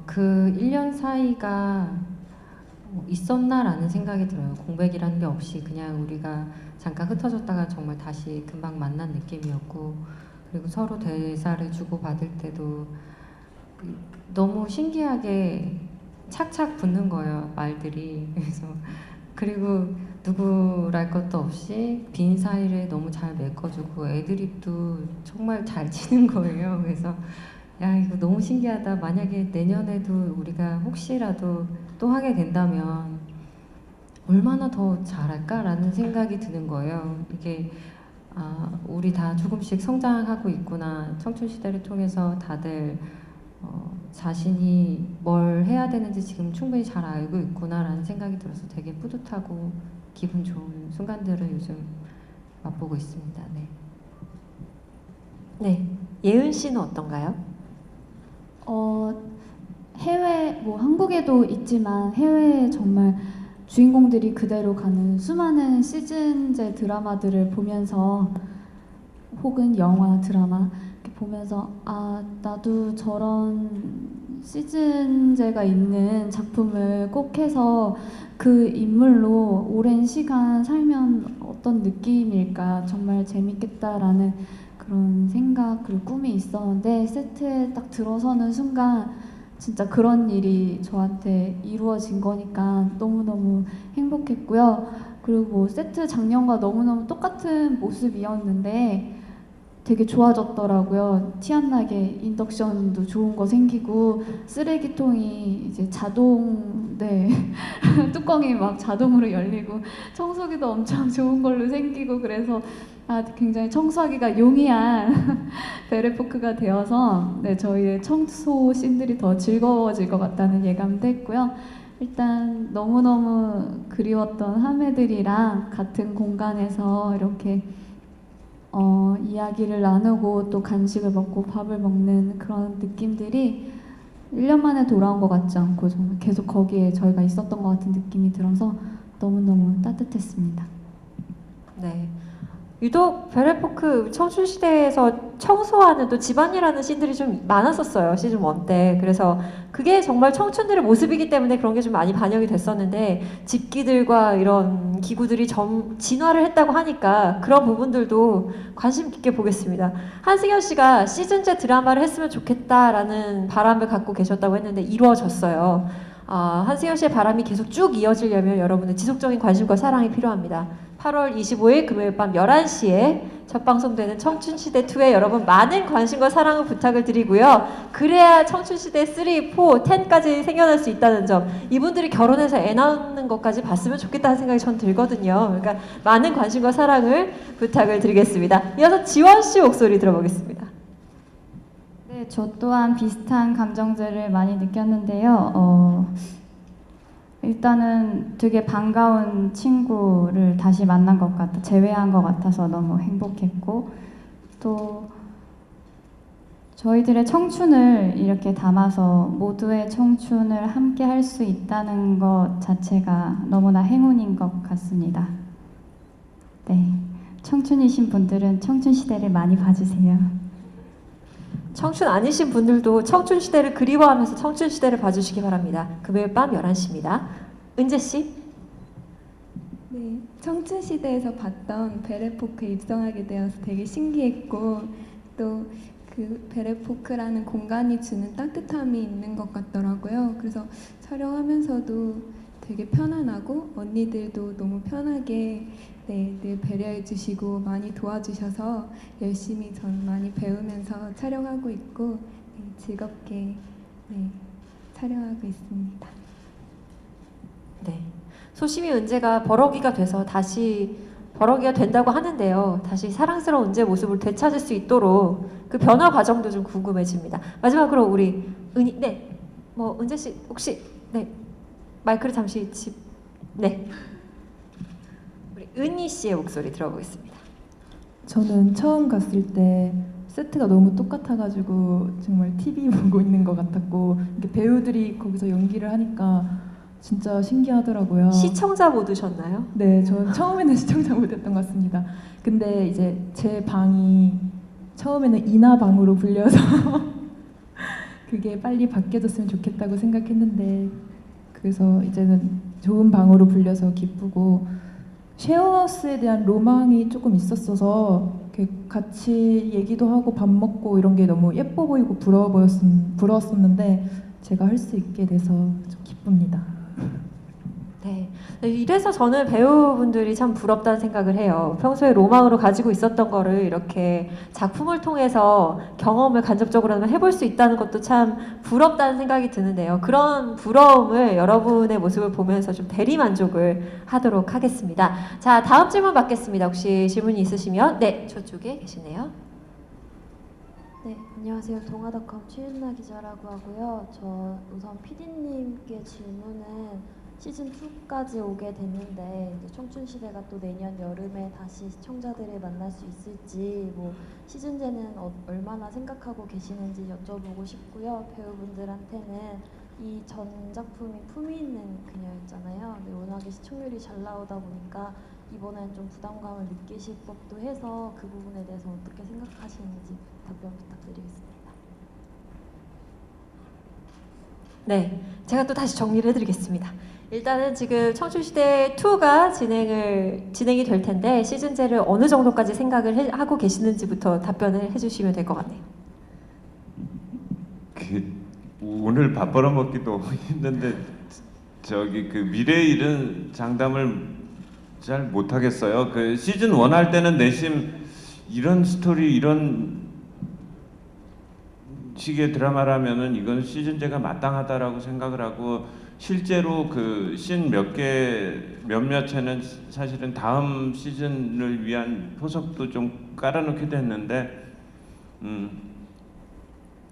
그 1년 사이가 있었나라는 생각이 들어요. 공백이라는 게 없이 그냥 우리가 잠깐 흩어졌다가 정말 다시 금방 만난 느낌이었고, 그리고 서로 대사를 주고받을 때도 너무 신기하게 착착 붙는 거예요, 말들이. 그래서 그리고 누구랄 것도 없이 빈 사이를 너무 잘 메꿔주고 애드립도 정말 잘 치는 거예요. 그래서 야, 이거 너무 신기하다. 만약에 내년에도 우리가 혹시라도 또 하게 된다면 얼마나 더 잘할까라는 생각이 드는 거예요. 이게 우리 다 조금씩 성장하고 있구나. 청춘시대를 통해서 다들 자신이 뭘 해야 되는지 지금 충분히 잘 알고 있구나라는 생각이 들어서 되게 뿌듯하고 기분 좋은 순간들을 요즘 맛보고 있습니다. 네. 네. 예은 씨는 어떤가요? 해외, 뭐 한국에도 있지만 해외에 정말 주인공들이 그대로 가는 수많은 시즌제 드라마들을 보면서 혹은 영화, 드라마 이렇게 보면서 나도 저런 시즌제가 있는 작품을 꼭 해서 그 인물로 오랜 시간 살면 어떤 느낌일까 정말 재밌겠다라는 그런 생각 그리고 꿈이 있었는데 세트에 딱 들어서는 순간 진짜 그런 일이 저한테 이루어진 거니까 너무너무 행복했고요. 그리고 뭐 세트 작년과 너무너무 똑같은 모습이었는데 되게 좋아졌더라고요. 티 안 나게 인덕션도 좋은 거 생기고 쓰레기통이 이제 뚜껑이 막 자동으로 열리고 청소기도 엄청 좋은 걸로 생기고 그래서 굉장히 청소하기가 용이한 베레포크가 되어서 저희의 청소 씬들이 더 즐거워질 것 같다는 예감도 했고요. 일단 너무너무 그리웠던 하매들이랑 같은 공간에서 이렇게 이야기를 나누고 또 간식을 먹고 밥을 먹는 그런 느낌들이 1년 만에 돌아온 것 같지 않고 정말 계속 거기에 저희가 있었던 것 같은 느낌이 들어서 너무너무 따뜻했습니다. 네. 유독 베레포크 청춘시대에서 청소하는 또 집안일하는 씬들이 좀 많았었어요. 시즌 1 때. 그래서 그게 정말 청춘들의 모습이기 때문에 그런 게 좀 많이 반영이 됐었는데 집기들과 이런 기구들이 진화를 했다고 하니까 그런 부분들도 관심 깊게 보겠습니다. 한승연 씨가 시즌제 드라마를 했으면 좋겠다라는 바람을 갖고 계셨다고 했는데 이루어졌어요. 한승연 씨의 바람이 계속 쭉 이어지려면 여러분의 지속적인 관심과 사랑이 필요합니다. 8월 25일 금요일 밤 11시에 첫 방송되는 청춘시대2에 여러분 많은 관심과 사랑을 부탁을 드리고요. 그래야 청춘시대 3, 4, 10까지 생겨날 수 있다는 점, 이분들이 결혼해서 애 낳는 것까지 봤으면 좋겠다는 생각이 전 들거든요. 그러니까 많은 관심과 사랑을 부탁을 드리겠습니다. 이어서 지원 씨 목소리 들어보겠습니다. 네, 저 또한 비슷한 감정들을 많이 느꼈는데요. 일단은 되게 반가운 친구를 다시 만난 것 재회한 것 같아서 너무 행복했고, 또 저희들의 청춘을 이렇게 담아서 모두의 청춘을 함께 할 수 있다는 것 자체가 너무나 행운인 것 같습니다. 네, 청춘이신 분들은 청춘시대를 많이 봐주세요. 청춘 아니신 분들도 청춘 시대를 그리워하면서 청춘 시대를 봐주시기 바랍니다. 금요일 밤 11시입니다. 은재 씨? 네, 청춘 시대에서 봤던 베레포크에 입성하게 되어서 되게 신기했고 또 그 베레포크라는 공간이 주는 따뜻함이 있는 것 같더라고요. 그래서 촬영하면서도 되게 편안하고 언니들도 너무 편하게 늘 배려해 주시고 많이 도와주셔서 열심히 전 많이 배우면서 촬영하고 있고 즐겁게 촬영하고 있습니다. 네. 소심이 은재가 버럭이가 돼서 다시 버럭이가 된다고 하는데요. 다시 사랑스러운 은재 모습을 되찾을 수 있도록 그 변화 과정도 좀 궁금해집니다. 마지막으로 우리 은희, 은재 씨 혹시 마이크를 잠시 우리 은희 씨의 목소리 들어보겠습니다. 저는 처음 갔을 때 세트가 너무 똑같아가지고 정말 TV 보고 있는 것 같았고 이렇게 배우들이 거기서 연기를 하니까 진짜 신기하더라고요. 시청자 모드셨나요? 네, 저 처음에는 시청자 못했던 것 같습니다. 근데 이제 제 방이 처음에는 인하방으로 불려서 그게 빨리 바뀌어졌으면 좋겠다고 생각했는데 그래서 이제는 좋은 방으로 불려서 기쁘고 쉐어하우스에 대한 로망이 조금 있었어서 이렇게 같이 얘기도 하고 밥 먹고 이런 게 너무 예뻐 보이고 부러웠었는데 제가 할 수 있게 돼서 좀 기쁩니다. 네. 이래서 저는 배우분들이 참 부럽다는 생각을 해요. 평소에 로망으로 가지고 있었던 거를 이렇게 작품을 통해서 경험을 간접적으로 해볼 수 있다는 것도 참 부럽다는 생각이 드는데요. 그런 부러움을 여러분의 모습을 보면서 좀 대리만족을 하도록 하겠습니다. 자, 다음 질문 받겠습니다. 혹시 질문이 있으시면 저쪽에 계시네요. 네, 안녕하세요. 동아닷컴 최윤나 기자라고 하고요. 저 우선 PD님께 질문은 시즌 2까지 오게 됐는데 이제 청춘 시대가 또 내년 여름에 다시 시청자들을 만날 수 있을지 시즌제는 얼마나 생각하고 계시는지 여쭤보고 싶고요. 배우분들한테는 이 전 작품이 품위 있는 그녀였잖아요. 근데 워낙에 시청률이 잘 나오다 보니까 이번엔 좀 부담감을 느끼실 법도 해서 그 부분에 대해서 어떻게 생각하시는지 답변 부탁드리겠습니다. 네, 제가 또 다시 정리를 해드리겠습니다. 일단은 지금 청춘시대 2가 진행이 될 텐데 시즌제를 어느 정도까지 생각을 하고 계시는지부터 답변을 해주시면 될 것 같네요. 오늘 밥 벌어먹기도 힘든데 그 미래의 일은 장담을 잘 못하겠어요. 그 시즌 1 할 때는 내심 이런 스토리 이런 식의 드라마라면은 이건 시즌제가 마땅하다라고 생각을 하고 실제로 그 씬 몇몇 채는 사실은 다음 시즌을 위한 포석도 좀 깔아놓기도 했는데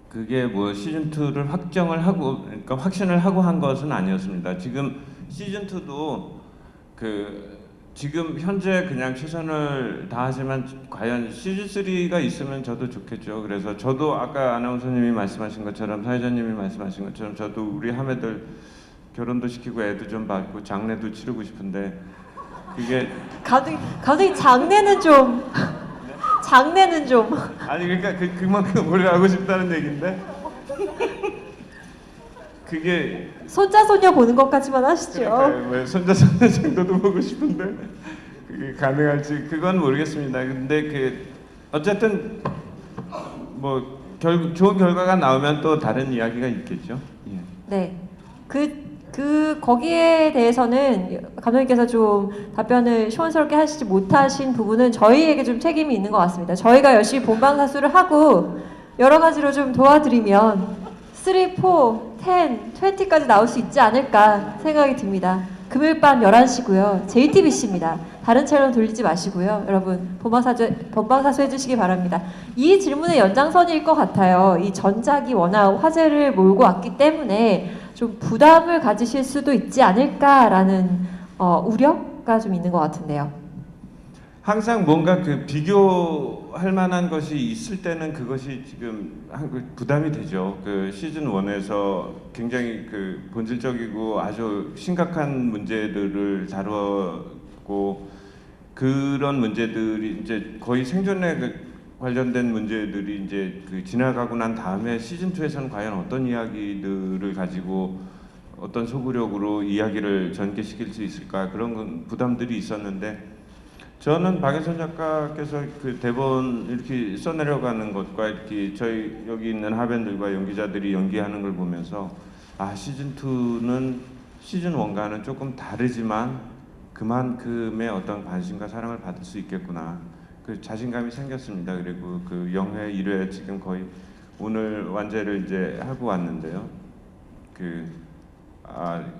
그게 시즌 2를 확정을 하고 그러니까 확신을 하고 한 것은 아니었습니다. 지금 시즌 2도 지금 현재 그냥 최선을 다하지만 과연 시즌 3가 있으면 저도 좋겠죠. 그래서 저도 아까 아나운서님이 말씀하신 것처럼 사회자님이 말씀하신 것처럼 저도 우리 하매들 결혼도 시키고 애도 좀 낳고 장례도 치르고 싶은데 그게 갑자기 장례는 좀 아니 그러니까 그만큼 오래 하고 싶다는 얘기인데 그게 손자 손녀 보는 것까지만 하시죠. 손자 손녀 정도도 보고 싶은데 그게 가능할지 그건 모르겠습니다. 근데 어쨌든 좋은 결과가 나오면 또 다른 이야기가 있겠죠. 예. 네, 거기에 대해서는 감독님께서 좀 답변을 시원스럽게 하시지 못하신 부분은 저희에게 좀 책임이 있는 것 같습니다. 저희가 열심히 본방사수를 하고 여러 가지로 좀 도와드리면 3, 4, 10, 20까지 나올 수 있지 않을까 생각이 듭니다. 금요일 밤 11시고요. JTBC입니다. 다른 채널 돌리지 마시고요. 여러분 본방사수 해주시기 바랍니다. 이 질문의 연장선일 것 같아요. 이 전작이 워낙 화제를 몰고 왔기 때문에 좀 부담을 가지실 수도 있지 않을까라는 우려가 좀 있는 것 같은데요. 항상 뭔가 비교할 만한 것이 있을 때는 그것이 지금 부담이 되죠. 시즌 1에서 굉장히 본질적이고 아주 심각한 문제들을 다뤘고 그런 문제들이 이제 거의 생존의 관련된 문제들이 이제 그 지나가고 난 다음에 시즌 2에서는 과연 어떤 이야기들을 가지고 어떤 소구력으로 이야기를 전개시킬 수 있을까 그런 건 부담들이 있었는데 저는 박예선 작가께서 그 대본 이렇게 써내려가는 것과 이렇게 저희 여기 있는 하변들과 연기자들이 연기하는 걸 보면서 아 시즌 2는 시즌 1과는 조금 다르지만 그만큼의 어떤 관심과 사랑을 받을 수 있겠구나. 그 자신감이 생겼습니다. 그리고 그 영회 1회 지금 거의 오늘 완제를 이제 하고 왔는데요.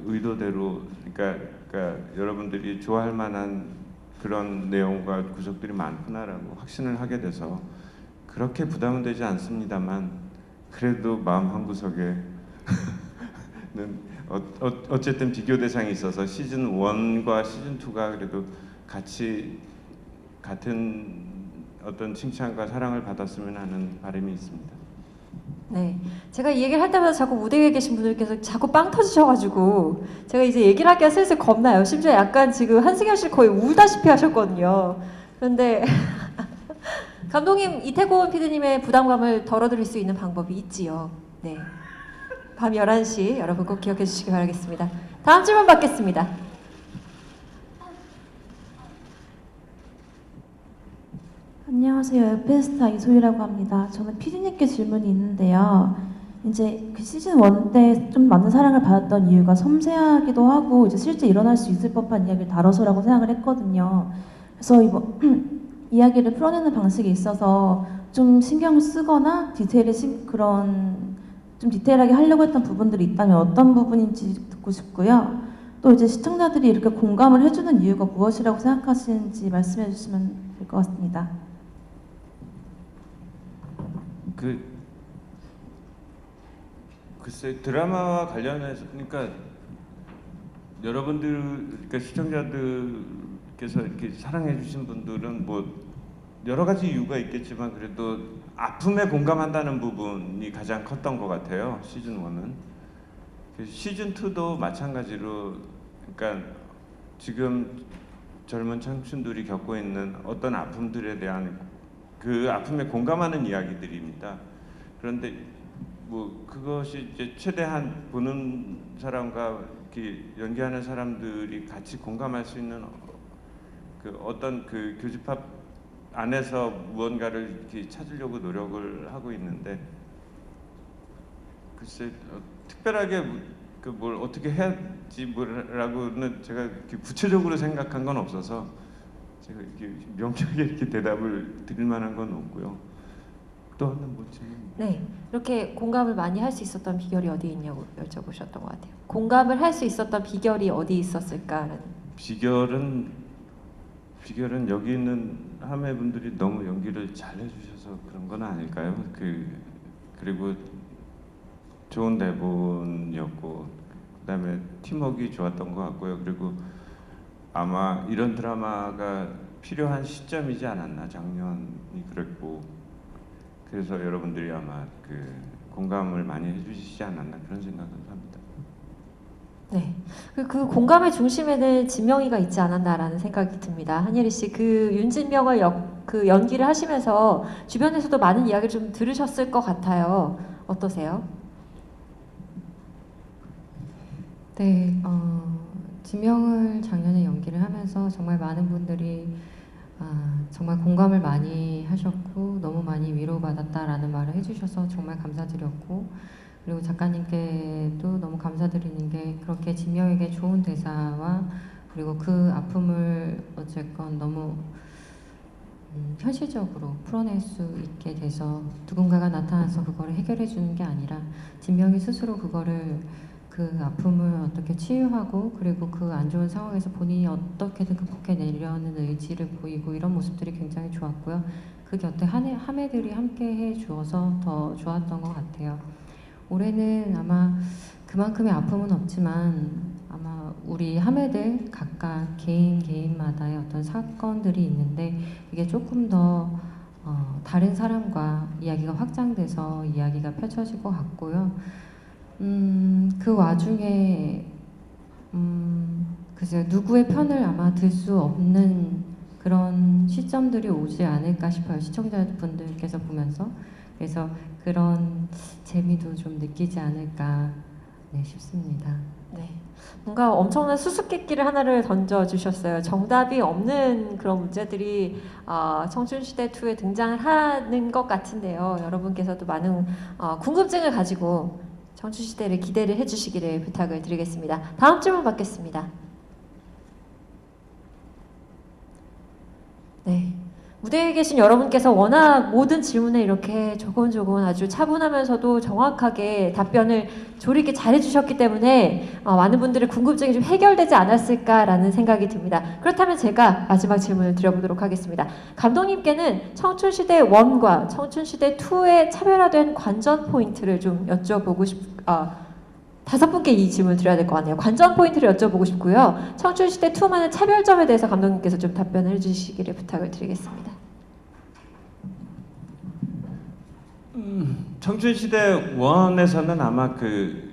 의도대로 그러니까 여러분들이 좋아할 만한 그런 내용과 구석들이 많구나라고 확신을 하게 돼서 그렇게 부담은 되지 않습니다만 그래도 마음 한구석에는 어쨌든 비교 대상이 있어서 시즌 1과 시즌 2가 그래도 같은 어떤 칭찬과 사랑을 받았으면 하는 바람이 있습니다. 네, 제가 이 얘기를 할 때마다 자꾸 무대 위에 계신 분들께서 자꾸 빵 터지셔가지고 제가 이제 얘기를 하기가 슬슬 겁나요. 심지어 약간 지금 한승현 씨 거의 울다시피 하셨거든요. 그런데 감독님 이태곤 PD님의 부담감을 덜어드릴 수 있는 방법이 있지요. 네, 밤 11시 여러분 꼭 기억해 주시기 바라겠습니다. 다음 질문 받겠습니다. 안녕하세요. 에페스타 이소희라고 합니다. 저는 피디님께 질문이 있는데요. 이제 그 시즌 1 때 좀 많은 사랑을 받았던 이유가 섬세하기도 하고 이제 실제 일어날 수 있을 법한 이야기를 다뤄서라고 생각을 했거든요. 그래서 이번 이야기를 풀어내는 방식에 있어서 좀 신경을 쓰거나 그런 좀 디테일하게 하려고 했던 부분들이 있다면 어떤 부분인지 듣고 싶고요. 또 이제 시청자들이 이렇게 공감을 해주는 이유가 무엇이라고 생각하시는지 말씀해 주시면 될 것 같습니다. 글쎄 드라마와 관련해서 그러니까 그러니까 시청자들께서 이렇게 사랑해 주신 분들은 뭐 여러 가지 이유가 있겠지만 그래도 아픔에 공감한다는 부분이 가장 컸던 것 같아요. 시즌 1은. 시즌 2도 마찬가지로 그러니까 지금 젊은 청춘들이 겪고 있는 어떤 아픔들에 대한 그 아픔에 공감하는 이야기들입니다. 그런데 뭐 그것이 이제 최대한 보는 사람과 이렇게 연기하는 사람들이 같이 공감할 수 있는 그 어떤 그 교집합 안에서 무언가를 이렇게 찾으려고 노력을 하고 있는데 글쎄 특별하게 뭘 어떻게 해야지 뭐라고는 제가 이렇게 구체적으로 생각한 건 없어서 제가 이렇게 명쾌하게 이렇게 대답을 드릴 만한 건 없고요. 또 하나 뭐 질문? 네, 이렇게 공감을 많이 할 수 있었던 비결이 어디 있냐고 여쭤보셨던 것 같아요. 공감을 할 수 있었던 비결이 어디 있었을까라는. 비결은 여기 있는 하매분들이 너무 연기를 잘 해주셔서 그런 건 아닐까요? 그리고 좋은 대본이었고 그다음에 팀워크가 좋았던 것 같고요. 그리고 아마 이런 드라마가 필요한 시점이지 않았나 작년이 그랬고 그래서 여러분들이 아마 공감을 많이 해주시지 않았나 그런 생각을 합니다. 네, 그 공감의 중심에는 진명이가 있지 않았나라는 생각이 듭니다. 한예리 씨, 그 윤진명을 그 연기를 하시면서 주변에서도 많은 이야기를 좀 들으셨을 것 같아요. 어떠세요? 네, 지명을 작년에 연기를 하면서 정말 많은 분들이 정말 공감을 많이 하셨고 너무 많이 위로받았다라는 말을 해주셔서 정말 감사드렸고 그리고 작가님께도 너무 감사드리는 게 그렇게 지명에게 좋은 대사와 그리고 그 아픔을 어쨌건 너무 현실적으로 풀어낼 수 있게 돼서 누군가가 나타나서 그거를 해결해 주는 게 아니라 진명이 스스로 그 아픔을 어떻게 치유하고 그리고 그 안 좋은 상황에서 본인이 어떻게든 극복해내려는 의지를 보이고 이런 모습들이 굉장히 좋았고요. 그 곁에 하매들이 함께 해주어서 더 좋았던 것 같아요. 올해는 아마 그만큼의 아픔은 없지만 아마 우리 하매들 각각 개인마다의 어떤 사건들이 있는데 이게 조금 더 다른 사람과 이야기가 확장돼서 이야기가 펼쳐질 것 같고요. 그 와중에 글쎄요, 누구의 편을 아마 들 수 없는 그런 시점들이 오지 않을까 싶어요. 시청자분들께서 보면서. 그래서 그런 재미도 좀 느끼지 않을까 싶습니다. 네. 뭔가 엄청난 수수께끼를 하나를 던져주셨어요. 정답이 없는 그런 문제들이 청춘시대2에 등장을 하는 것 같은데요. 여러분께서도 많은 궁금증을 가지고 청춘시대를 기대를 해주시기를 부탁을 드리겠습니다. 다음 질문 받겠습니다. 네. 무대에 계신 여러분께서 워낙 모든 질문에 이렇게 조곤조곤 아주 차분하면서도 정확하게 답변을 조리게 잘해주셨기 때문에 많은 분들의 궁금증이 좀 해결되지 않았을까라는 생각이 듭니다. 그렇다면 제가 마지막 질문을 드려보도록 하겠습니다. 감독님께는 청춘시대 1과 청춘시대 2의 차별화된 관전 포인트를 좀 여쭤보고 다섯 분께 이 질문을 드려야 될 것 같네요. 관전 포인트를 여쭤보고 싶고요. 청춘시대 2만의 차별점에 대해서 감독님께서 좀 답변을 해주시기를 부탁을 드리겠습니다. 청춘시대 1에서는 아마 그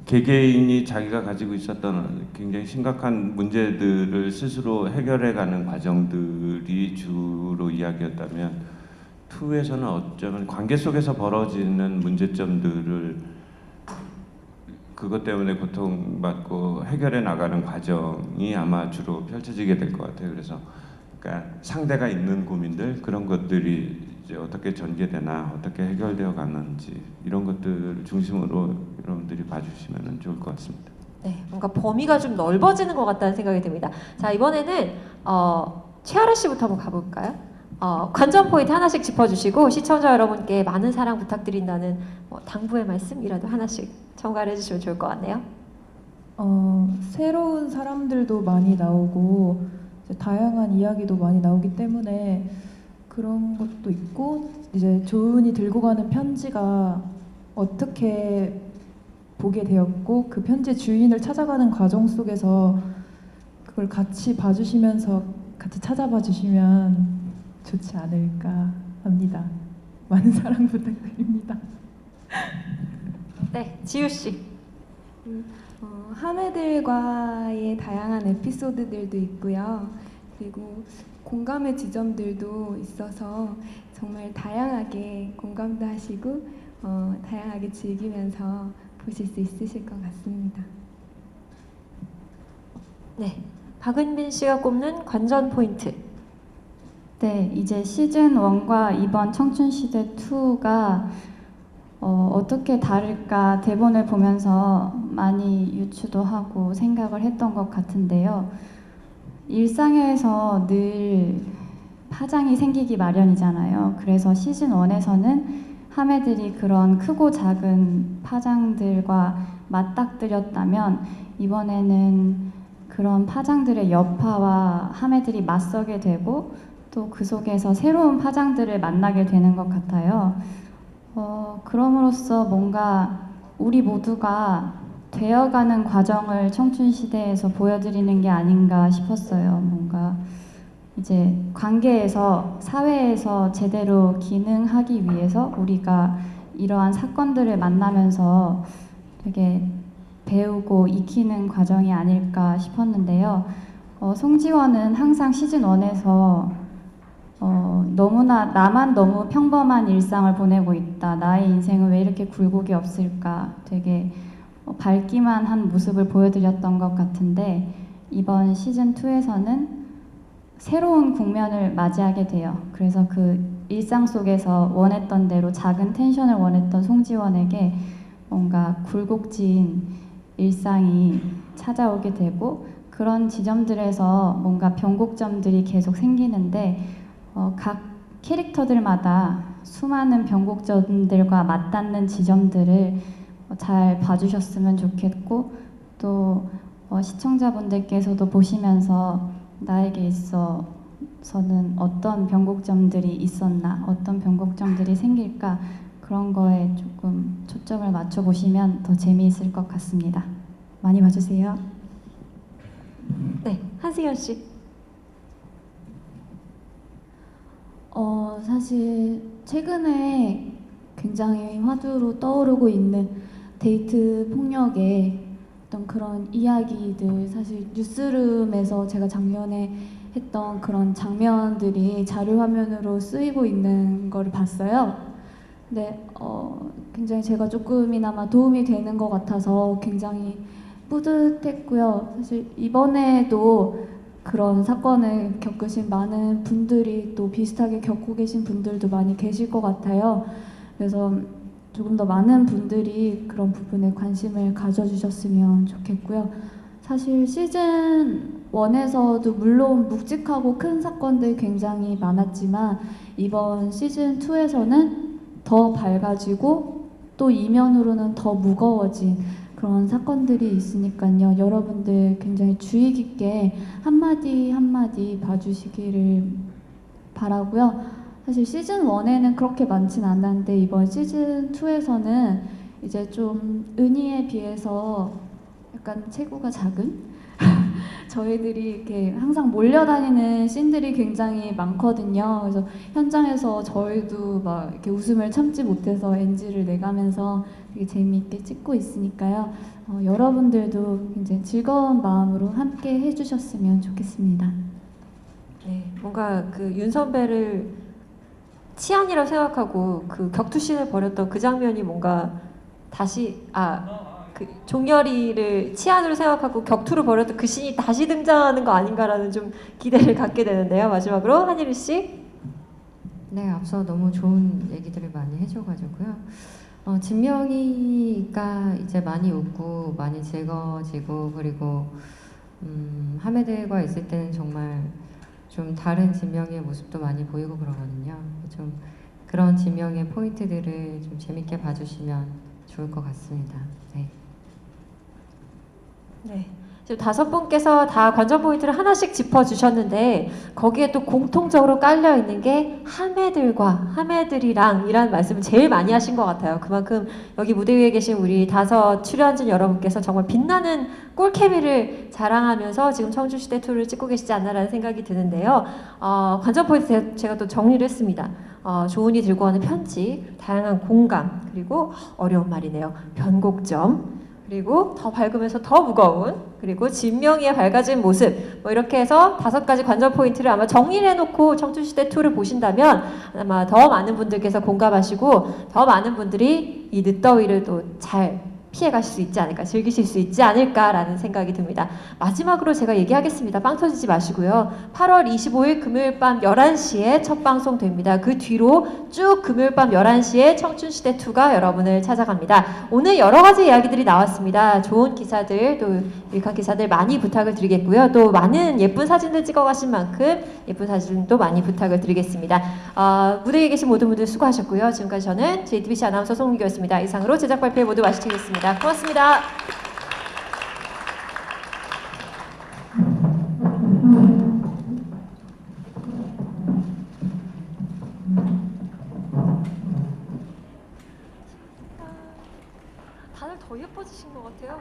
개개인이 자기가 가지고 있었던 굉장히 심각한 문제들을 스스로 해결해가는 과정들이 주로 이야기였다면 2에서는 어쩌면 관계 속에서 벌어지는 문제점들을 그것 때문에 고통받고 해결해 나가는 과정이 아마 주로 펼쳐지게 될 것 같아요. 그래서 그러니까 상대가 있는 고민들 그런 것들이 이제 어떻게 전개되나 어떻게 해결되어 가는지 이런 것들을 중심으로 여러분들이 봐주시면 좋을 것 같습니다. 네, 뭔가 범위가 좀 넓어지는 것 같다는 생각이 듭니다. 자, 이번에는 최아라 씨부터 한번 가볼까요? 관전 포인트 하나씩 짚어주시고 시청자 여러분께 많은 사랑 부탁드린다는 당부의 말씀이라도 하나씩 첨가를 해주시면 좋을 것 같네요. 새로운 사람들도 많이 나오고 이제 다양한 이야기도 많이 나오기 때문에 그런 것도 있고 이제 조은이 들고 가는 편지가 어떻게 보게 되었고 그 편지의 주인을 찾아가는 과정 속에서 그걸 같이 봐주시면서 같이 찾아봐 주시면 좋지 않을까 합니다. 많은 사랑 부탁드립니다. 네, 지우 씨. 하메들과의 다양한 에피소드들도 있고요. 그리고 공감의 지점들도 있어서 정말 다양하게 공감도 하시고 다양하게 즐기면서 보실 수 있으실 것 같습니다. 네, 박은빈 씨가 꼽는 관전 포인트. 네, 이제 시즌 1과 이번 청춘시대 2가 어떻게 다를까 대본을 보면서 많이 유추도 하고 생각을 했던 것 같은데요. 일상에서 늘 파장이 생기기 마련이잖아요. 그래서 시즌 1에서는 하메들이 그런 크고 작은 파장들과 맞닥뜨렸다면 이번에는 그런 파장들의 여파와 하메들이 맞서게 되고 또 그 속에서 새로운 파장들을 만나게 되는 것 같아요. 그럼으로써 뭔가 우리 모두가 되어가는 과정을 청춘시대에서 보여드리는 게 아닌가 싶었어요. 뭔가 이제 관계에서, 사회에서 제대로 기능하기 위해서 우리가 이러한 사건들을 만나면서 되게 배우고 익히는 과정이 아닐까 싶었는데요. 송지원은 항상 시즌 1에서 너무나 나만 너무 평범한 일상을 보내고 있다. 나의 인생은 왜 이렇게 굴곡이 없을까. 되게 밝기만 한 모습을 보여드렸던 것 같은데 이번 시즌 2에서는 새로운 국면을 맞이하게 돼요. 그래서 그 일상 속에서 원했던 대로 작은 텐션을 원했던 송지원에게 뭔가 굴곡진 일상이 찾아오게 되고 그런 지점들에서 뭔가 변곡점들이 계속 생기는데 각 캐릭터들마다 수많은 변곡점들과 맞닿는 지점들을 잘 봐주셨으면 좋겠고 또 시청자분들께서도 보시면서 나에게 있어서는 어떤 변곡점들이 있었나 어떤 변곡점들이 생길까 그런 거에 조금 초점을 맞춰보시면 더 재미있을 것 같습니다. 많이 봐주세요. 네, 한승현 씨. 사실 최근에 굉장히 화두로 떠오르고 있는 데이트 폭력의 어떤 그런 이야기들 사실 뉴스룸에서 제가 작년에 했던 그런 장면들이 자료화면으로 쓰이고 있는 걸 봤어요. 근데 굉장히 제가 조금이나마 도움이 되는 것 같아서 굉장히 뿌듯했고요. 사실 이번에도 그런 사건을 겪으신 많은 분들이 또 비슷하게 겪고 계신 분들도 많이 계실 것 같아요. 그래서 조금 더 많은 분들이 그런 부분에 관심을 가져주셨으면 좋겠고요. 사실 시즌 1에서도 물론 묵직하고 큰 사건들 굉장히 많았지만 이번 시즌 2에서는 더 밝아지고 또 이면으로는 더 무거워진 그런 사건들이 있으니까요. 여러분들 굉장히 주의 깊게 한마디 한마디 봐주시기를 바라고요. 사실 시즌 1에는 그렇게 많진 않았는데 이번 시즌 2에서는 이제 좀 은희에 비해서 약간 체구가 작은 저희들이 이렇게 항상 몰려다니는 씬들이 굉장히 많거든요. 그래서 현장에서 저희도 막 이렇게 웃음을 참지 못해서 NG를 내가면서 되게 재미있게 찍고 있으니까요. 여러분들도 굉장히 즐거운 마음으로 함께 해주셨으면 좋겠습니다. 네, 뭔가 그 윤 선배를 치안이라고 생각하고 그 격투씬을 벌였던 그 장면이 뭔가 다시 그 종열이를 치안으로 생각하고 격투를 벌였던 그 씬이 다시 등장하는 거 아닌가라는 좀 기대를 갖게 되는데요. 마지막으로 한예리 씨. 네, 앞서 너무 좋은 얘기들을 많이 해줘가지고요. 진명이가 이제 많이 웃고 많이 즐거워지고 그리고 하메들과 있을 때는 정말 좀 다른 진명이의 모습도 많이 보이고 그러거든요. 좀 그런 진명의 포인트들을 좀 재밌게 봐주시면 좋을 것 같습니다. 네. 네. 지금 5분께서 다 관전 포인트를 하나씩 짚어주셨는데 거기에 또 공통적으로 깔려 있는 게 하메들이랑 이라는 말씀을 제일 많이 하신 것 같아요. 그만큼 여기 무대 위에 계신 우리 5 출연진 여러분께서 정말 빛나는 꿀케미를 자랑하면서 지금 청춘시대 2를 찍고 계시지 않나라는 생각이 드는데요. 관전 포인트 제가 또 정리를 했습니다. 조은이 들고 가는 편지, 다양한 공감, 그리고 어려운 말이네요. 변곡점. 그리고 더 밝으면서 더 무거운, 그리고 진명이의 밝아진 모습, 뭐 이렇게 해서 5가지 관전 포인트를 아마 정리를 해놓고 청춘시대 2를 보신다면 아마 더 많은 분들께서 공감하시고 더 많은 분들이 이 늦더위를 또 잘 피해가실 수 있지 않을까, 즐기실 수 있지 않을까라는 생각이 듭니다. 마지막으로 제가 얘기하겠습니다. 빵 터지지 마시고요. 8월 25일 금요일 밤 11시에 첫 방송됩니다. 그 뒤로 쭉 금요일 밤 11시에 청춘시대2가 여러분을 찾아갑니다. 오늘 여러 가지 이야기들이 나왔습니다. 좋은 기사들, 또 유익한 기사들 많이 부탁을 드리겠고요. 또 많은 예쁜 사진들 찍어가신 만큼 예쁜 사진도 많이 부탁을 드리겠습니다. 무대에 계신 모든 분들 수고하셨고요. 지금까지 저는 JTBC 아나운서 송민규였습니다. 이상으로 제작 발표 모두 마치겠습니다. 고맙습니다. 다들 더 예뻐지신 것 같아요.